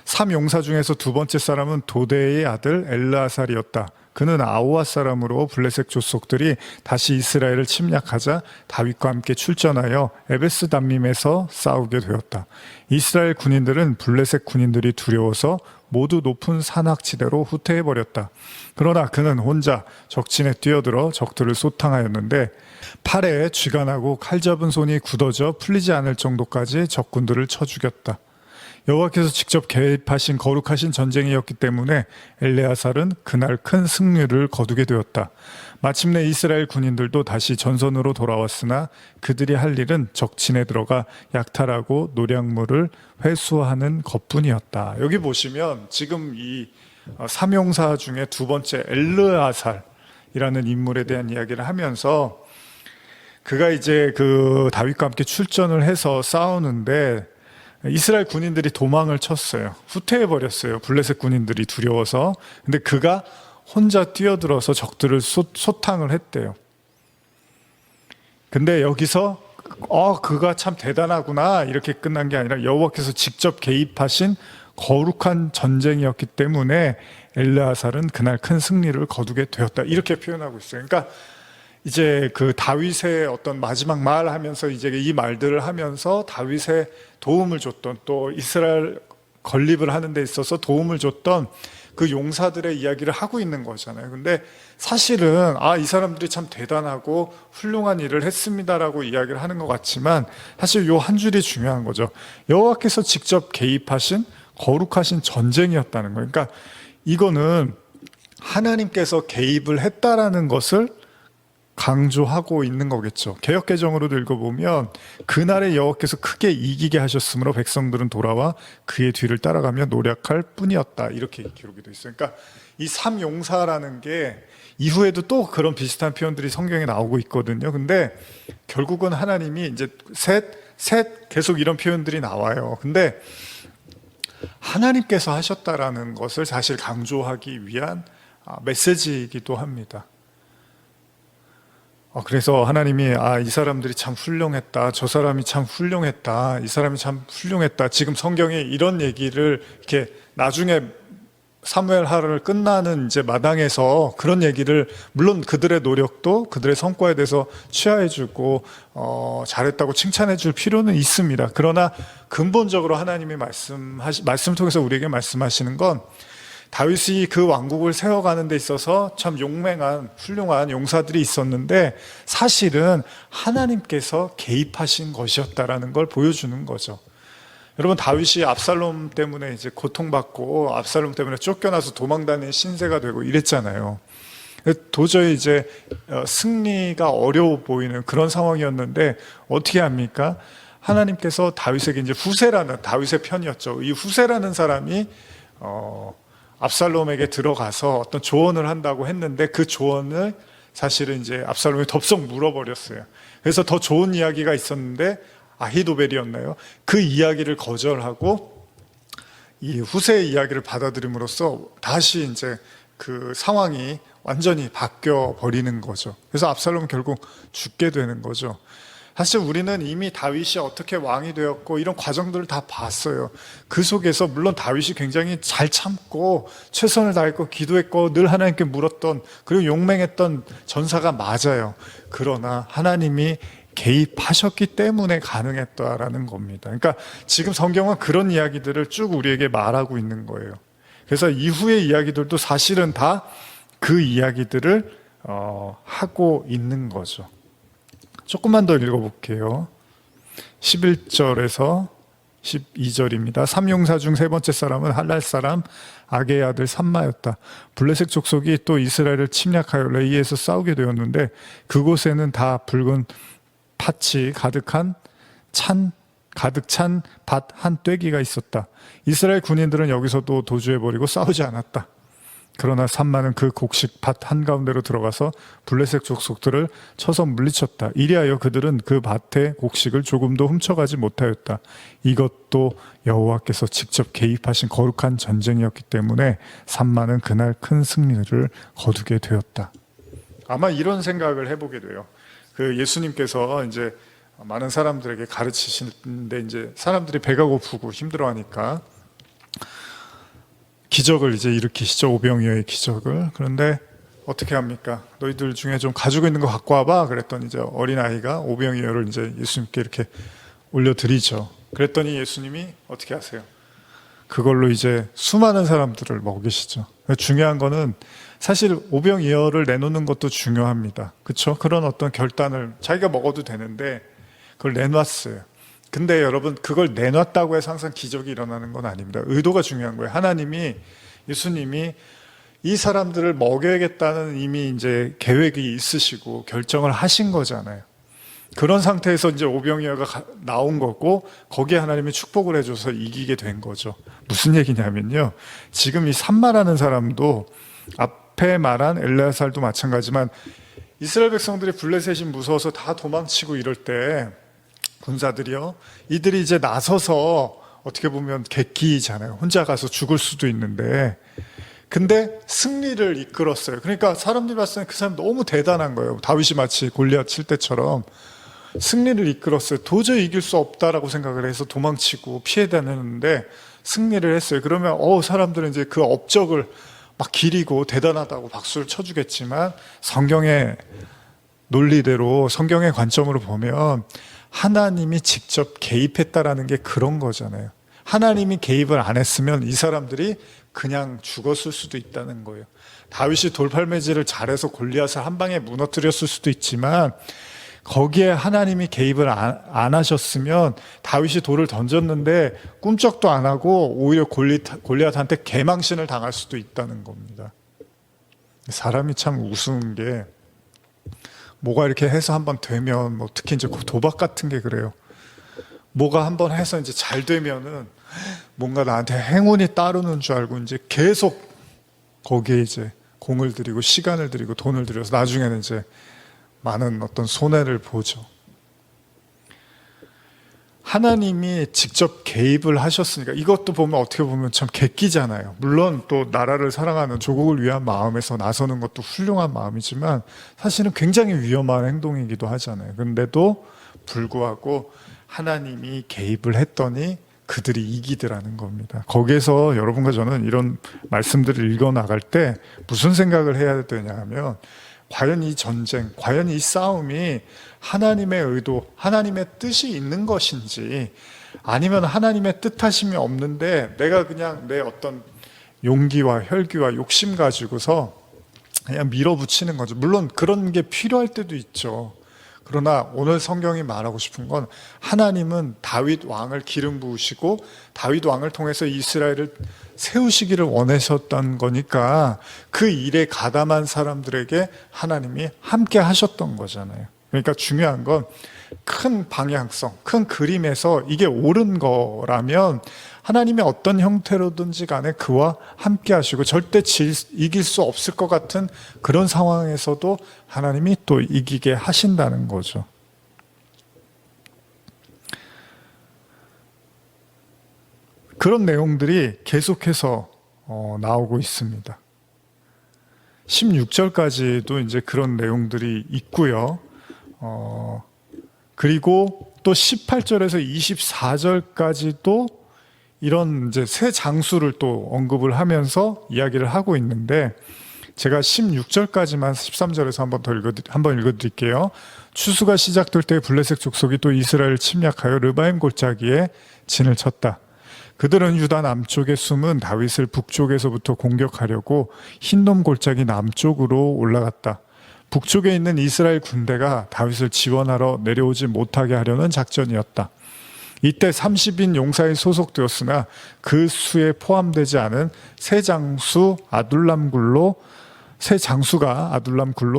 3용사 중에서 두 번째 사람은 도대의 아들 엘르아살이었다. 그는 아우아 사람으로 블레셋 족속들이 다시 이스라엘을 침략하자 다윗과 함께 출전하여 에베스 담림에서 싸우게 되었다. 이스라엘 군인들은 블레셋 군인들이 두려워서 모두 높은 산악지대로 후퇴해버렸다. 그러나 그는 혼자 적진에 뛰어들어 적들을 소탕하였는데 팔에 쥐가 나고 칼 잡은 손이 굳어져 풀리지 않을 정도까지 적군들을 쳐 죽였다. 여호와께서 직접 개입하신 거룩하신 전쟁이었기 때문에 엘레아살은 그날 큰 승리를 거두게 되었다. 마침내 이스라엘 군인들도 다시 전선으로 돌아왔으나 그들이 할 일은 적진에 들어가 약탈하고 노략물을 회수하는 것뿐이었다. 여기 보시면 지금 이 삼용사 중에 두 번째 엘르아살이라는 인물에 대한 이야기를 하면서 그가 이제 그 다윗과 함께 출전을 해서 싸우는데 이스라엘 군인들이 도망을 쳤어요. 후퇴해버렸어요. 블레셋 군인들이 두려워서. 근데 그가 혼자 뛰어들어서 적들을 소탕을 했대요. 근데 여기서 그가 참 대단하구나 이렇게 끝난 게 아니라 여호와께서 직접 개입하신 거룩한 전쟁이었기 때문에 엘르아살은 그날 큰 승리를 거두게 되었다. 이렇게 표현하고 있어요. 그러니까 이제 그 다윗의 어떤 마지막 말 하면서 이제 이 말들을 하면서 다윗의 도움을 줬던, 또 이스라엘 건립을 하는 데 있어서 도움을 줬던 그 용사들의 이야기를 하고 있는 거잖아요. 근데 사실은 이 사람들이 참 대단하고 훌륭한 일을 했습니다라고 이야기를 하는 것 같지만 사실 요 한 줄이 중요한 거죠. 여호와께서 직접 개입하신 거룩하신 전쟁이었다는 거예요. 그러니까 이거는 하나님께서 개입을 했다라는 것을 강조하고 있는 거겠죠. 개역개정으로도 읽어보면 그날에 여호와께서 크게 이기게 하셨으므로 백성들은 돌아와 그의 뒤를 따라가며 노력할 뿐이었다, 이렇게 기록이 되어 있어요. 그러니까 이 삼용사라는 게 이후에도 또 그런 비슷한 표현들이 성경에 나오고 있거든요. 근데 결국은 하나님이 이제 셋 계속 이런 표현들이 나와요. 근데 하나님께서 하셨다라는 것을 사실 강조하기 위한 메시지이기도 합니다. 그래서 하나님이 이 사람들이 참 훌륭했다, 저 사람이 참 훌륭했다, 이 사람이 참 훌륭했다, 지금 성경에 이런 얘기를 이렇게 나중에 사무엘 하를 끝나는 이제 마당에서 그런 얘기를, 물론 그들의 노력도 그들의 성과에 대해서 취하해주고 잘했다고 칭찬해줄 필요는 있습니다. 그러나 근본적으로 하나님이 말씀을 통해서 우리에게 말씀하시는 건 다윗이 그 왕국을 세워가는 데 있어서 참 용맹한 훌륭한 용사들이 있었는데 사실은 하나님께서 개입하신 것이었다라는 걸 보여주는 거죠. 여러분, 다윗이 압살롬 때문에 이제 고통받고 압살롬 때문에 쫓겨나서 도망다니는 신세가 되고 이랬잖아요. 도저히 이제 승리가 어려워 보이는 그런 상황이었는데 어떻게 합니까? 하나님께서 다윗에게 이제 후세라는, 다윗의 편이었죠. 이 후세라는 사람이 압살롬에게 들어가서 어떤 조언을 한다고 했는데 그 조언을 사실은 이제 압살롬이 덥석 물어버렸어요. 그래서 더 좋은 이야기가 있었는데 아히도벨이었나요? 그 이야기를 거절하고 이 후세의 이야기를 받아들임으로써 다시 이제 그 상황이 완전히 바뀌어 버리는 거죠. 그래서 압살롬은 결국 죽게 되는 거죠. 사실 우리는 이미 다윗이 어떻게 왕이 되었고 이런 과정들을 다 봤어요. 그 속에서 물론 다윗이 굉장히 잘 참고 최선을 다했고 기도했고 늘 하나님께 물었던, 그리고 용맹했던 전사가 맞아요. 그러나 하나님이 개입하셨기 때문에 가능했다라는 겁니다. 그러니까 지금 성경은 그런 이야기들을 쭉 우리에게 말하고 있는 거예요. 그래서 이후의 이야기들도 사실은 다 그 이야기들을 하고 있는 거죠. 조금만 더 읽어볼게요. 11절에서 12절입니다. 삼용사 중 세 번째 사람은 할랄 사람 아게의 아들 삼마였다. 블레셋 족속이 또 이스라엘을 침략하여 레이에서 싸우게 되었는데 그곳에는 다 붉은 팥이 가득 찬 밭 한 떼기가 있었다. 이스라엘 군인들은 여기서도 도주해버리고 싸우지 않았다. 그러나 삼마는 그 곡식 밭 한가운데로 들어가서 블레셋 족속들을 쳐서 물리쳤다. 이리하여 그들은 그 밭의 곡식을 조금도 훔쳐가지 못하였다. 이것도 여호와께서 직접 개입하신 거룩한 전쟁이었기 때문에 삼마는 그날 큰 승리를 거두게 되었다. 아마 이런 생각을 해보게 돼요. 그 예수님께서 이제 많은 사람들에게 가르치시는데 이제 사람들이 배가 고프고 힘들어하니까 기적을 이제 일으키시죠. 오병이어의 기적을. 그런데 어떻게 합니까? 너희들 중에 좀 가지고 있는 거 갖고 와봐. 그랬더니 이제 어린아이가 오병이어를 이제 예수님께 이렇게 올려드리죠. 그랬더니 예수님이 어떻게 하세요? 그걸로 이제 수많은 사람들을 먹이시죠. 중요한 거는 사실 오병이어를 내놓는 것도 중요합니다. 그렇죠? 그런 어떤 결단을 자기가 먹어도 되는데 그걸 내놨어요. 근데 여러분, 그걸 내놨다고 해서 항상 기적이 일어나는 건 아닙니다. 의도가 중요한 거예요. 하나님이, 예수님이 이 사람들을 먹여야겠다는 이미 이제 계획이 있으시고 결정을 하신 거잖아요. 그런 상태에서 이제 오병이어가 나온 거고 거기에 하나님이 축복을 해줘서 이기게 된 거죠. 무슨 얘기냐면요, 지금 이 삼마라는 사람도 앞에 말한 엘레아살도 마찬가지지만 이스라엘 백성들이 블레셋이 무서워서 다 도망치고 이럴 때 군사들이요, 이들이 이제 나서서 어떻게 보면 객기잖아요. 혼자 가서 죽을 수도 있는데, 근데 승리를 이끌었어요. 그러니까 사람들이 봤을 때 그 사람 너무 대단한 거예요. 다윗이 마치 골리앗 칠 때처럼 승리를 이끌었어요. 도저히 이길 수 없다라고 생각을 해서 도망치고 피해 다녔는데 승리를 했어요. 그러면 사람들은 이제 그 업적을 막 기리고 대단하다고 박수를 쳐주겠지만 성경에 논리대로 성경의 관점으로 보면 하나님이 직접 개입했다라는 게 그런 거잖아요. 하나님이 개입을 안 했으면 이 사람들이 그냥 죽었을 수도 있다는 거예요. 다윗이 돌팔매질을 잘해서 골리앗을 한 방에 무너뜨렸을 수도 있지만 거기에 하나님이 개입을 안 하셨으면 다윗이 돌을 던졌는데 꿈쩍도 안 하고 오히려 골리앗한테 개망신을 당할 수도 있다는 겁니다. 사람이 참 우스운 게 뭐가 이렇게 해서 한번 되면 뭐 특히 이제 도박 같은 게 그래요. 뭐가 한번 해서 이제 잘 되면은 뭔가 나한테 행운이 따르는 줄 알고 이제 계속 거기에 이제 공을 들이고 시간을 들이고 돈을 들여서 나중에는 이제 많은 어떤 손해를 보죠. 하나님이 직접 개입을 하셨으니까 이것도 보면 어떻게 보면 참 객기잖아요. 물론 또 나라를 사랑하는 조국을 위한 마음에서 나서는 것도 훌륭한 마음이지만 사실은 굉장히 위험한 행동이기도 하잖아요. 그런데도 불구하고 하나님이 개입을 했더니 그들이 이기더라는 겁니다. 거기에서 여러분과 저는 이런 말씀들을 읽어 나갈 때 무슨 생각을 해야 되냐 하면 과연 이 전쟁, 과연 이 싸움이 하나님의 의도, 하나님의 뜻이 있는 것인지 아니면 하나님의 뜻하심이 없는데 내가 그냥 내 어떤 용기와 혈기와 욕심 가지고서 그냥 밀어붙이는 거죠. 물론 그런 게 필요할 때도 있죠. 그러나 오늘 성경이 말하고 싶은 건 하나님은 다윗 왕을 기름 부으시고 다윗 왕을 통해서 이스라엘을 세우시기를 원하셨던 거니까 그 일에 가담한 사람들에게 하나님이 함께 하셨던 거잖아요. 그러니까 중요한 건 큰 방향성, 큰 그림에서 이게 옳은 거라면 하나님의 어떤 형태로든지 간에 그와 함께 하시고 절대 이길 수 없을 것 같은 그런 상황에서도 하나님이 또 이기게 하신다는 거죠. 그런 내용들이 계속해서 나오고 있습니다. 16절까지도 이제 그런 내용들이 있고요. 그리고 또 18절에서 24절까지도 이런 이제 새 장수를 또 언급을 하면서 이야기를 하고 있는데 제가 16절까지만 13절에서 한번 읽어드릴게요. 추수가 시작될 때 블레셋 족속이 또 이스라엘을 침략하여 르바임 골짜기에 진을 쳤다. 그들은 유다 남쪽에 숨은 다윗을 북쪽에서부터 공격하려고 흰놈 골짜기 남쪽으로 올라갔다. 북쪽에 있는 이스라엘 군대가 다윗을 지원하러 내려오지 못하게 하려는 작전이었다. 이때 30인 용사에 소속되었으나 그 수에 포함되지 않은 새 장수가 아둘람 굴로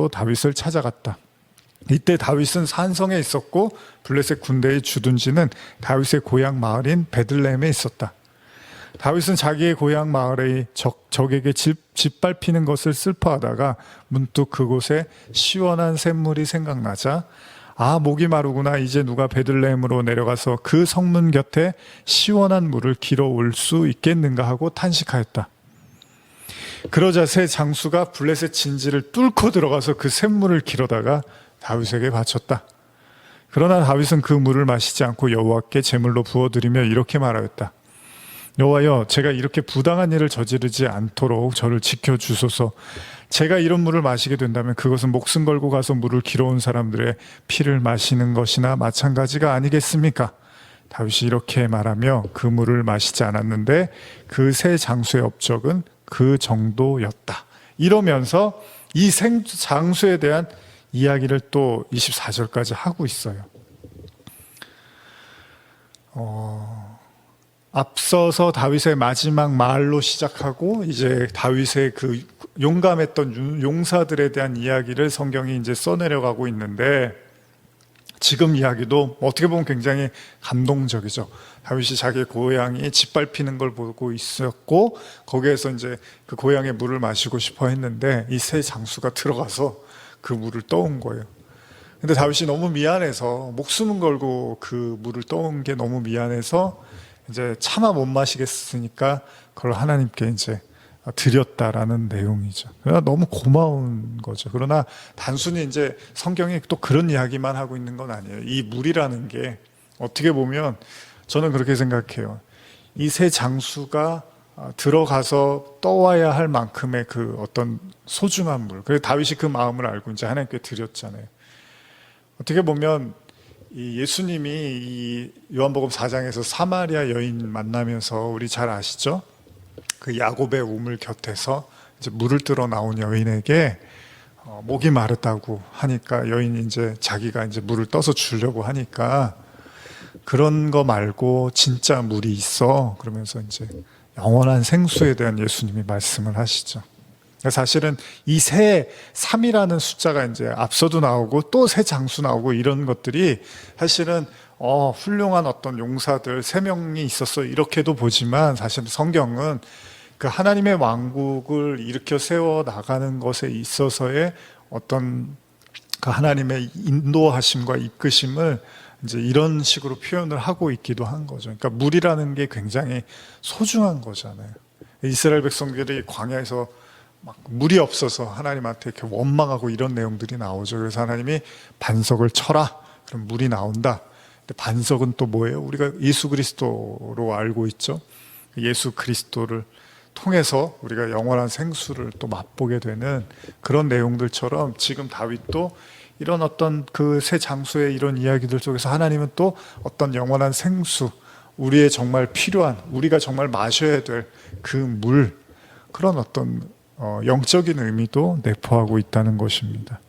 다윗을 찾아갔다. 이때 다윗은 산성에 있었고 블레셋 군대의 주둔지는 다윗의 고향 마을인 베들레헴에 있었다. 다윗은 자기의 고향 마을의 적에게 짓밟히는 것을 슬퍼하다가 문득 그곳에 시원한 샘물이 생각나자 목이 마르구나. 이제 누가 베들레헴으로 내려가서 그 성문 곁에 시원한 물을 길어올 수 있겠는가 하고 탄식하였다. 그러자 새 장수가 블레셋 진지를 뚫고 들어가서 그 샘물을 길어다가 다윗에게 바쳤다. 그러나 다윗은 그 물을 마시지 않고 여호와께 제물로 부어드리며 이렇게 말하였다. 여호와여, 제가 이렇게 부당한 일을 저지르지 않도록 저를 지켜주소서. 제가 이런 물을 마시게 된다면 그것은 목숨 걸고 가서 물을 길어온 사람들의 피를 마시는 것이나 마찬가지가 아니겠습니까? 다윗이 이렇게 말하며 그 물을 마시지 않았는데 그 새 장수의 업적은 그 정도였다. 이러면서 이 장수에 대한 이야기를 또 24절까지 하고 있어요. 앞서서 다윗의 마지막 말로 시작하고 이제 다윗의 그 용감했던 용사들에 대한 이야기를 성경이 이제 써내려가고 있는데 지금 이야기도 어떻게 보면 굉장히 감동적이죠. 다윗이 자기 고향이 짓밟히는 걸 보고 있었고 거기에서 이제 그 고향의 물을 마시고 싶어 했는데 이 새 장수가 들어가서 그 물을 떠온 거예요. 근데 다윗이 너무 미안해서 목숨을 걸고 그 물을 떠온 게 너무 미안해서 이제 차마 못 마시겠으니까 그걸 하나님께 이제 드렸다라는 내용이죠. 그러나 너무 고마운 거죠. 그러나 단순히 이제 성경이 또 그런 이야기만 하고 있는 건 아니에요. 이 물이라는 게 어떻게 보면 저는 그렇게 생각해요. 이 새 장수가 들어가서 떠와야 할 만큼의 그 어떤 소중한 물. 그래서 다윗이 그 마음을 알고 이제 하나님께 드렸잖아요. 어떻게 보면 이 예수님이 이 요한복음 4장에서 사마리아 여인 만나면서 우리 잘 아시죠? 그 야곱의 우물 곁에서 이제 물을 뜨러 나온 여인에게 목이 마르다고 하니까 여인이 이제 자기가 이제 물을 떠서 주려고 하니까 그런 거 말고 진짜 물이 있어 그러면서 이제 영원한 생수에 대한 예수님이 말씀을 하시죠. 사실은 이 새 3이라는 숫자가 이제 앞서도 나오고 또 새 장수 나오고 이런 것들이 사실은 훌륭한 어떤 용사들 3명이 있었어 이렇게도 보지만 사실 성경은 그 하나님의 왕국을 일으켜 세워 나가는 것에 있어서의 어떤 그 하나님의 인도하심과 이끄심을 이제 이런 식으로 표현을 하고 있기도 한 거죠. 그러니까 물이라는 게 굉장히 소중한 거잖아요. 이스라엘 백성들이 광야에서 막 물이 없어서 하나님한테 이렇게 원망하고 이런 내용들이 나오죠. 그래서 하나님이 반석을 쳐라. 그럼 물이 나온다. 근데 반석은 또 뭐예요? 우리가 예수 그리스도로 알고 있죠. 예수 그리스도를 통해서 우리가 영원한 생수를 또 맛보게 되는 그런 내용들처럼 지금 다윗도 이런 어떤 그 새 장수의 이런 이야기들 속에서 하나님은 또 어떤 영원한 생수, 우리의 정말 필요한, 우리가 정말 마셔야 될 그 물, 그런 어떤 영적인 의미도 내포하고 있다는 것입니다.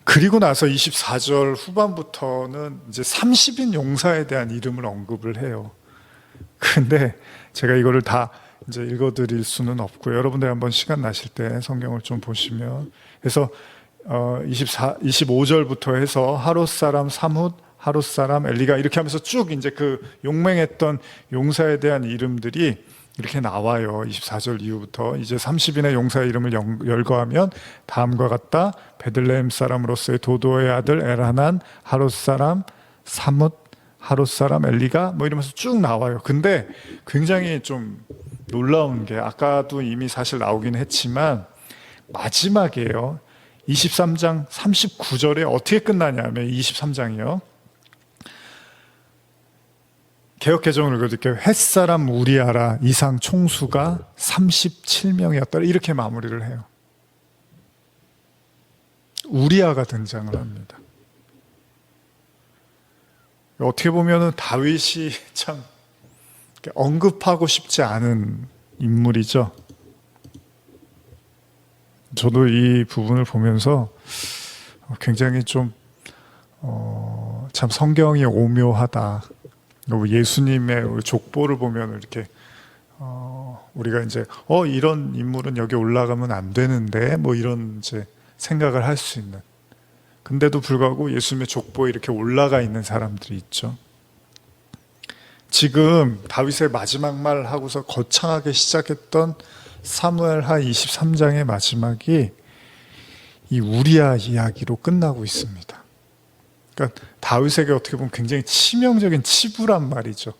그리고 나서 24절 후반부터는 이제 30인 용사에 대한 이름을 언급을 해요. 근데 제가 이거를 다 이제 읽어드릴 수는 없고요. 여러분들 한번 시간 나실 때 성경을 좀 보시면, 그래서 25절부터 해서 하롯 사람 삼훗, 하롯 사람 엘리가 이렇게 하면서 쭉 이제 그 용맹했던 용사에 대한 이름들이 이렇게 나와요. 24절 이후부터 이제 30인의 용사의 이름을 열거하면 다음과 같다. 베들레헴 사람으로서의 도도의 아들 엘하난, 하롯 사람 삼훗, 하롯 사람 엘리가 뭐 이러면서 쭉 나와요. 근데 굉장히 좀 놀라운 게 아까도 이미 사실 나오긴 했지만 마지막이에요. 23장 39절에 어떻게 끝나냐면 23장이요. 개역개정을 읽어드릴게요. 햇사람 우리아라 이상 총수가 37명이었다. 이렇게 마무리를 해요. 우리아가 등장을 합니다. 어떻게 보면 다윗이 참 언급하고 싶지 않은 인물이죠. 저도 이 부분을 보면서 굉장히 좀 참 성경이 오묘하다. 예수님의 족보를 보면 이렇게 우리가 이제 이런 인물은 여기 올라가면 안 되는데 뭐 이런 이제 생각을 할 수 있는. 근데도 불구하고 예수님의 족보에 이렇게 올라가 있는 사람들이 있죠. 지금 다윗의 마지막 말 하고서 거창하게 시작했던 사무엘하 23장의 마지막이 이 우리아 이야기로 끝나고 있습니다. 그러니까 다윗에게 어떻게 보면 굉장히 치명적인 치부란 말이죠.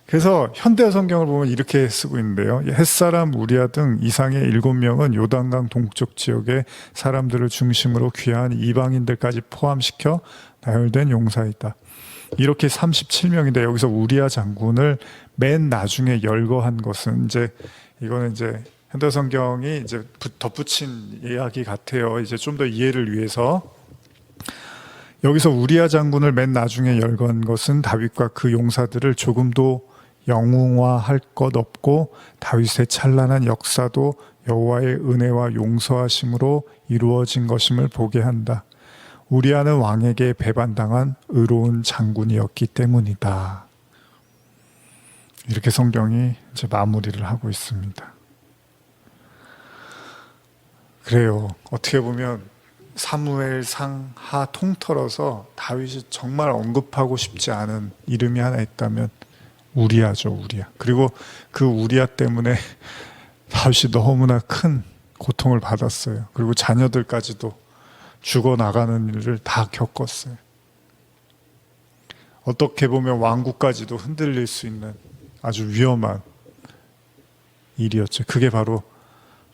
그래서 현대 성경을 보면 이렇게 쓰고 있는데요. 햇사람 우리아 등 이상의 7명은 요단강 동쪽 지역의 사람들을 중심으로 귀한 이방인들까지 포함시켜 나열된 용사이다. 이렇게 37명인데 여기서 우리아 장군을 맨 나중에 열거한 것은 이거는 이제 현대 성경이 이제 덧붙인 이야기 같아요. 이제 좀 더 이해를 위해서 여기서 우리아 장군을 맨 나중에 열거한 것은 다윗과 그 용사들을 조금도 영웅화할 것 없고 다윗의 찬란한 역사도 여호와의 은혜와 용서하심으로 이루어진 것임을 보게 한다. 우리아는 왕에게 배반당한 의로운 장군이었기 때문이다. 이렇게 성경이 이제 마무리를 하고 있습니다. 그래요. 어떻게 보면 사무엘상 하 통틀어서 다윗이 정말 언급하고 싶지 않은 이름이 하나 있다면 우리아죠, 우리아. 그리고 그 우리아 때문에 다윗이 너무나 큰 고통을 받았어요. 그리고 자녀들까지도 죽어나가는 일을 다 겪었어요. 어떻게 보면 왕국까지도 흔들릴 수 있는 아주 위험한 일이었죠. 그게 바로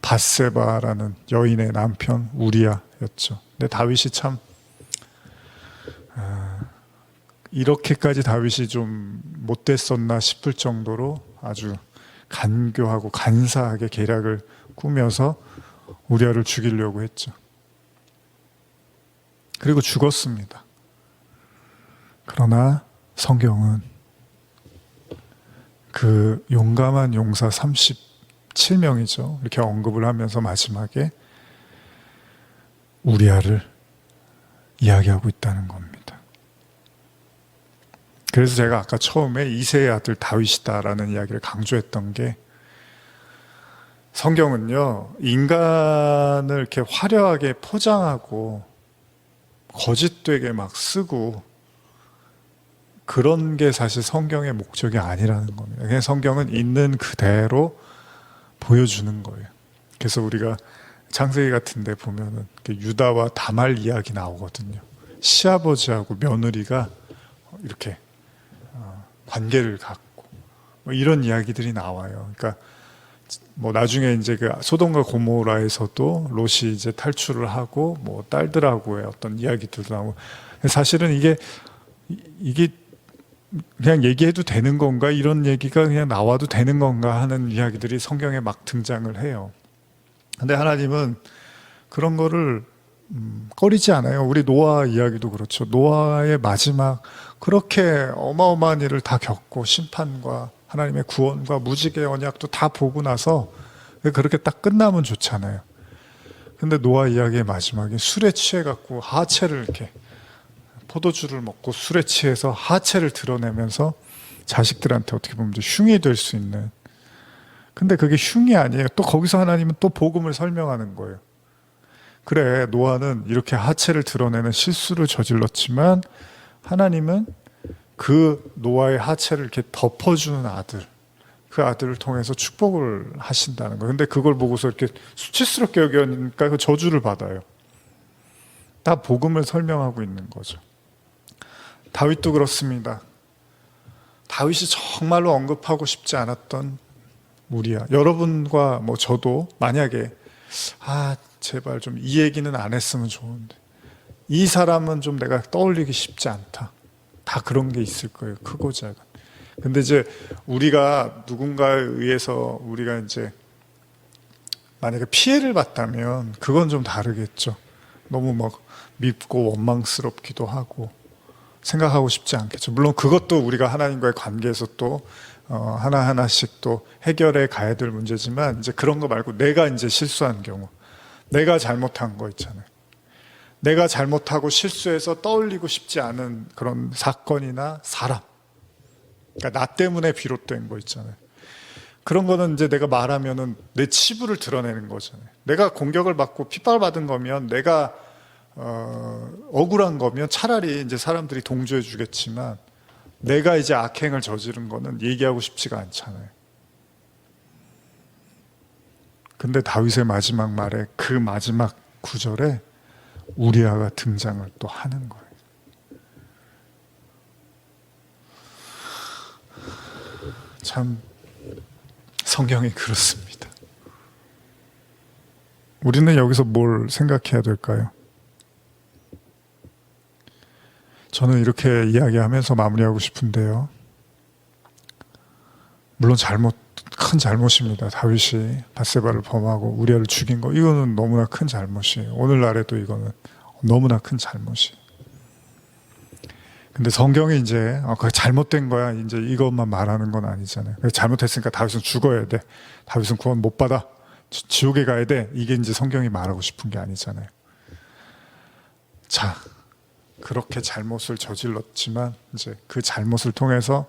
밧세바라는 여인의 남편 우리아였죠. 근데 다윗이 참 이렇게까지 다윗이 좀 못됐었나 싶을 정도로 아주 간교하고 간사하게 계략을 꾸며서 우리아를 죽이려고 했죠. 그리고 죽었습니다. 그러나 성경은 그 용감한 용사 37명이죠. 이렇게 언급을 하면서 마지막에 우리아를 이야기하고 있다는 겁니다. 그래서 제가 아까 처음에 이새의 아들 다윗이다라는 이야기를 강조했던 게, 성경은요, 인간을 이렇게 화려하게 포장하고 거짓되게 막 쓰고 그런 게 사실 성경의 목적이 아니라는 겁니다. 그냥 성경은 있는 그대로 보여주는 거예요. 그래서 우리가 창세기 같은 데 보면은 유다와 다말 이야기 나오거든요. 시아버지하고 며느리가 이렇게 관계를 갖고 뭐 이런 이야기들이 나와요. 그러니까 뭐 나중에 이제 그 소돔과 고모라에서도 롯이 이제 탈출을 하고 뭐 딸들하고의 어떤 이야기들도 나오고, 사실은 이게 그냥 얘기해도 되는 건가, 이런 얘기가 그냥 나와도 되는 건가 하는 이야기들이 성경에 막 등장을 해요. 근데 하나님은 그런 거를 꺼리지 않아요. 우리 노아 이야기도 그렇죠. 노아의 마지막 그렇게 어마어마한 일을 다 겪고 심판과 하나님의 구원과 무지개 언약도 다 보고 나서 그렇게 딱 끝나면 좋잖아요. 근데 노아 이야기의 마지막에 술에 취해갖고 하체를 이렇게, 포도주를 먹고 술에 취해서 하체를 드러내면서 자식들한테 어떻게 보면 흉이 될 수 있는, 근데 그게 흉이 아니에요. 또 거기서 하나님은 또 복음을 설명하는 거예요. 그래, 노아는 이렇게 하체를 드러내는 실수를 저질렀지만 하나님은 그 노아의 하체를 이렇게 덮어주는 아들, 그 아들을 통해서 축복을 하신다는 거예요. 근데 그걸 보고서 이렇게 수치스럽게 여기니까 그 저주를 받아요. 다 복음을 설명하고 있는 거죠. 다윗도 그렇습니다. 다윗이 정말로 언급하고 싶지 않았던 우리야. 여러분과 뭐 저도 만약에 제발 좀 이 얘기는 안 했으면 좋은데, 이 사람은 좀 내가 떠올리기 쉽지 않다. 다 그런 게 있을 거예요. 크고 작은. 근데 이제 우리가 누군가에 의해서 우리가 이제 만약에 피해를 봤다면 그건 좀 다르겠죠. 너무 막 밉고 원망스럽기도 하고 생각하고 싶지 않겠죠. 물론 그것도 우리가 하나님과의 관계에서 또 하나하나씩 또 해결해 가야 될 문제지만, 이제 그런 거 말고 내가 이제 실수한 경우, 내가 잘못한 거 있잖아요. 내가 잘못하고 실수해서 떠올리고 싶지 않은 그런 사건이나 사람, 그러니까 나 때문에 비롯된 거 있잖아요. 그런 거는 이제 내가 말하면은 내 치부를 드러내는 거잖아요. 내가 공격을 받고 핍박을 받은 거면, 내가 억울한 거면 차라리 이제 사람들이 동조해 주겠지만, 내가 이제 악행을 저지른 거는 얘기하고 싶지가 않잖아요. 근데 다윗의 마지막 말에, 그 마지막 구절에 우리아가 등장을 또 하는 거예요. 참 성경이 그렇습니다. 우리는 여기서 뭘 생각해야 될까요? 저는 이렇게 이야기하면서 마무리하고 싶은데요. 물론 큰 잘못입니다. 다윗이 밧세바를 범하고 우리아를 죽인 거, 이거는 너무나 큰 잘못이에요. 오늘날에도 이거는 너무나 큰 잘못이에요. 근데 성경이 이제 그게 잘못된 거야, 이제 이것만 말하는 건 아니잖아요. 잘못했으니까 다윗은 죽어야 돼, 다윗은 구원 못 받아, 지옥에 가야 돼, 이게 이제 성경이 말하고 싶은 게 아니잖아요. 자, 그렇게 잘못을 저질렀지만 이제 그 잘못을 통해서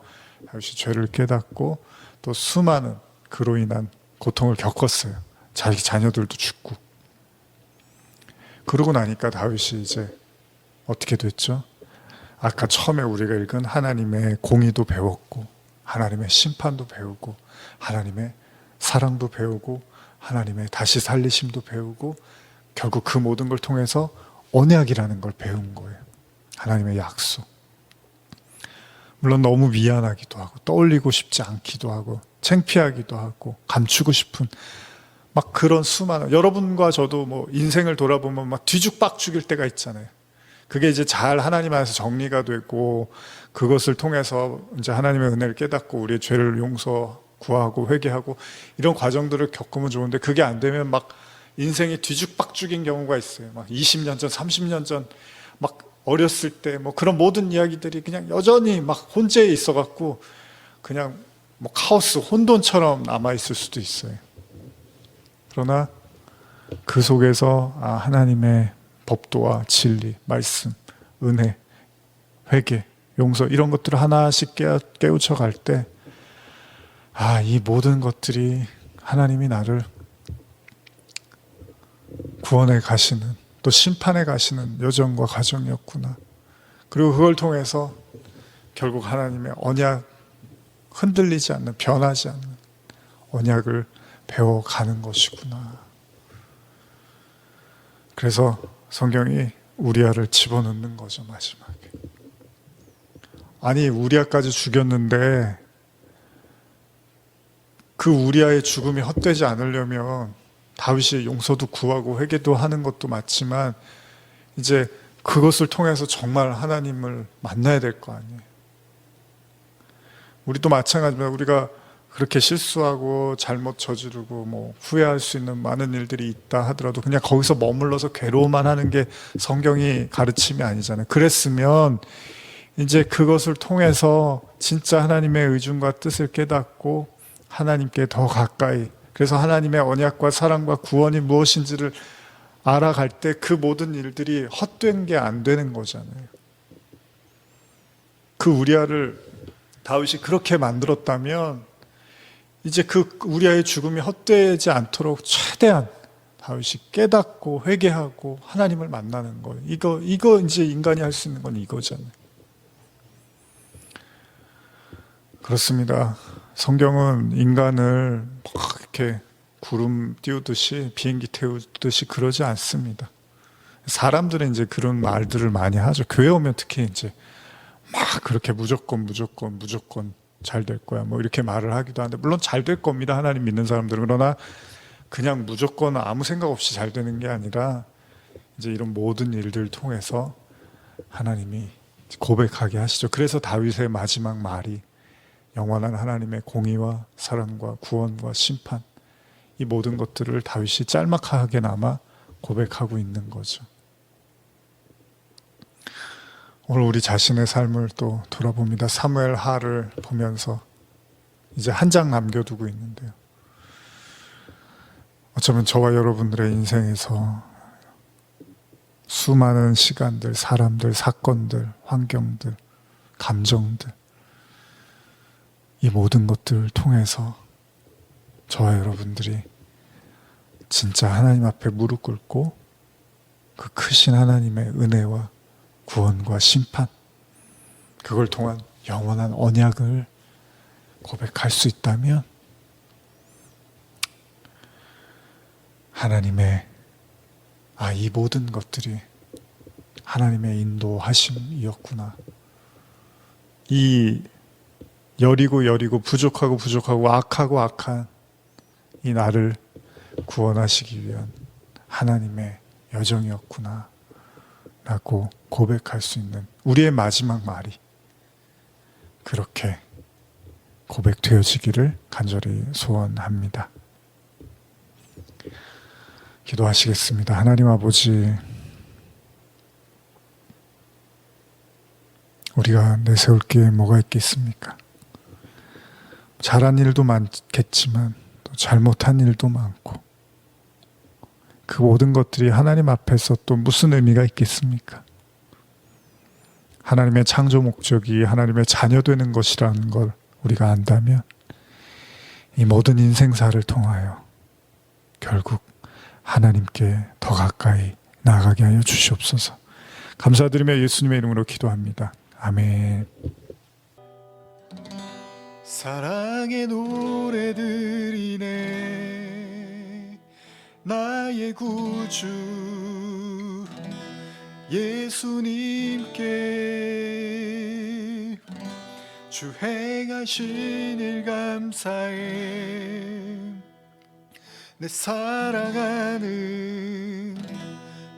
다윗이 죄를 깨닫고 또 수많은 그로 인한 고통을 겪었어요. 자기 자녀들도 죽고. 그러고 나니까 다윗이 이제 어떻게 됐죠? 아까 처음에 우리가 읽은 하나님의 공의도 배웠고, 하나님의 심판도 배우고, 하나님의 사랑도 배우고, 하나님의 다시 살리심도 배우고, 결국 그 모든 걸 통해서 언약이라는 걸 배운 거예요. 하나님의 약속. 물론 너무 미안하기도 하고, 떠올리고 싶지 않기도 하고, 창피하기도 하고, 감추고 싶은 막 그런 수많은, 여러분과 저도 뭐 인생을 돌아보면 막 뒤죽박죽일 때가 있잖아요. 그게 이제 잘 하나님 안에서 정리가 되고, 그것을 통해서 이제 하나님의 은혜를 깨닫고 우리의 죄를 용서 구하고 회개하고 이런 과정들을 겪으면 좋은데, 그게 안 되면 막 인생이 뒤죽박죽인 경우가 있어요. 막 20년 전, 30년 전 막 어렸을 때 뭐 그런 모든 이야기들이 그냥 여전히 막 혼재해 있어갖고 그냥 뭐 카오스, 혼돈처럼 남아있을 수도 있어요. 그러나 그 속에서 하나님의 법도와 진리, 말씀, 은혜, 회개, 용서 이런 것들을 하나씩 깨우쳐 갈 때 이 모든 것들이 하나님이 나를 구원해 가시는 또 심판해 가시는 여정과 과정이었구나. 그리고 그걸 통해서 결국 하나님의 언약, 흔들리지 않는, 변하지 않는 언약을 배워가는 것이구나. 그래서 성경이 우리아를 집어넣는 거죠, 마지막에. 아니, 우리아까지 죽였는데 그 우리아의 죽음이 헛되지 않으려면 다윗이 용서도 구하고 회개도 하는 것도 맞지만 이제 그것을 통해서 정말 하나님을 만나야 될 거 아니에요. 우리도 마찬가지입니다. 우리가 그렇게 실수하고 잘못 저지르고 뭐 후회할 수 있는 많은 일들이 있다 하더라도 그냥 거기서 머물러서 괴로워만 하는 게 성경이 가르침이 아니잖아요. 그랬으면 이제 그것을 통해서 진짜 하나님의 의중과 뜻을 깨닫고 하나님께 더 가까이, 그래서 하나님의 언약과 사랑과 구원이 무엇인지를 알아갈 때 그 모든 일들이 헛된 게 안 되는 거잖아요. 그 우리아를 다윗이 그렇게 만들었다면 이제 그 우리아의 죽음이 헛되지 않도록 최대한 다윗이 깨닫고 회개하고 하나님을 만나는 거예요. 이거 이제 인간이 할 수 있는 건 이거잖아요. 그렇습니다. 성경은 인간을 막 이렇게 구름 띄우듯이 비행기 태우듯이 그러지 않습니다. 사람들은 이제 그런 말들을 많이 하죠. 교회 오면 특히 이제 막 그렇게 무조건 잘 될 거야 뭐 이렇게 말을 하기도 하는데, 물론 잘 될 겁니다. 하나님 믿는 사람들은. 그러나 그냥 무조건 아무 생각 없이 잘 되는 게 아니라 이제 이런 모든 일들을 통해서 하나님이 고백하게 하시죠. 그래서 다윗의 마지막 말이 영원한 하나님의 공의와 사랑과 구원과 심판, 이 모든 것들을 다윗이 짤막하게나마 고백하고 있는 거죠. 오늘 우리 자신의 삶을 또 돌아봅니다. 사무엘 하를 보면서 이제 한 장 남겨두고 있는데요. 어쩌면 저와 여러분들의 인생에서 수많은 시간들, 사람들, 사건들, 환경들, 감정들, 이 모든 것들을 통해서 저와 여러분들이 진짜 하나님 앞에 무릎 꿇고 그 크신 하나님의 은혜와 구원과 심판, 그걸 통한 영원한 언약을 고백할 수 있다면 하나님의 이 모든 것들이 하나님의 인도하심이었구나. 이 여리고 부족하고 악한 이 나를 구원하시기 위한 하나님의 여정이었구나 라고 고백할 수 있는 우리의 마지막 말이 그렇게 고백되어지기를 간절히 소원합니다. 기도하시겠습니다. 하나님 아버지, 우리가 내세울 게 뭐가 있겠습니까? 잘한 일도 많겠지만 또 잘못한 일도 많고, 그 모든 것들이 하나님 앞에서 또 무슨 의미가 있겠습니까? 하나님의 창조 목적이 하나님의 자녀 되는 것이라는 걸 우리가 안다면 이 모든 인생사를 통하여 결국 하나님께 더 가까이 나아가게 하여 주시옵소서. 감사드리며 예수님의 이름으로 기도합니다. 아멘. 사랑의 노래들이네. 나의 구주 예수님께 주 행하신 일 감사해. 내 사랑하는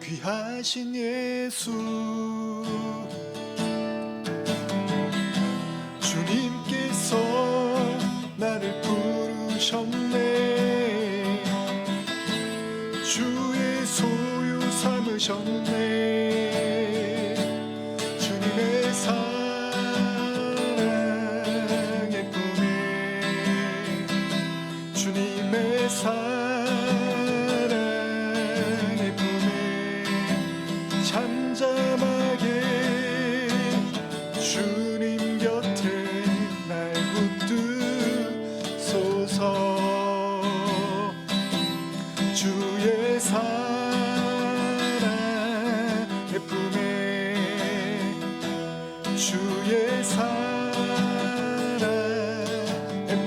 귀하신 예수, 주님께서 나를 부르셨네. 주의 소유 삼으셨네. 주의 사랑의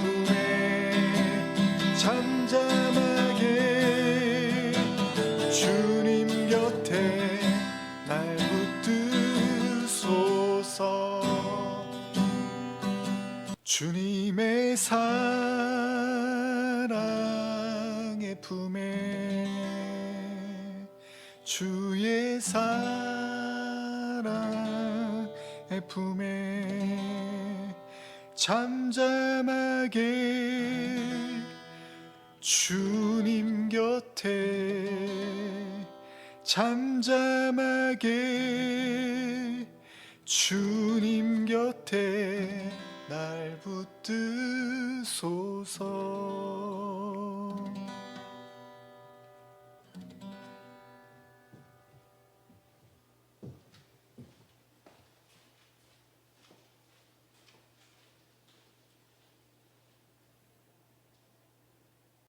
품에 잠잠하게 주님 곁에 날 붙드소서. 주님의 사랑의 품에 주의 사랑의 품에 잠잠하게 주님 곁에 잠잠하게 주님 곁에 날 붙드소서.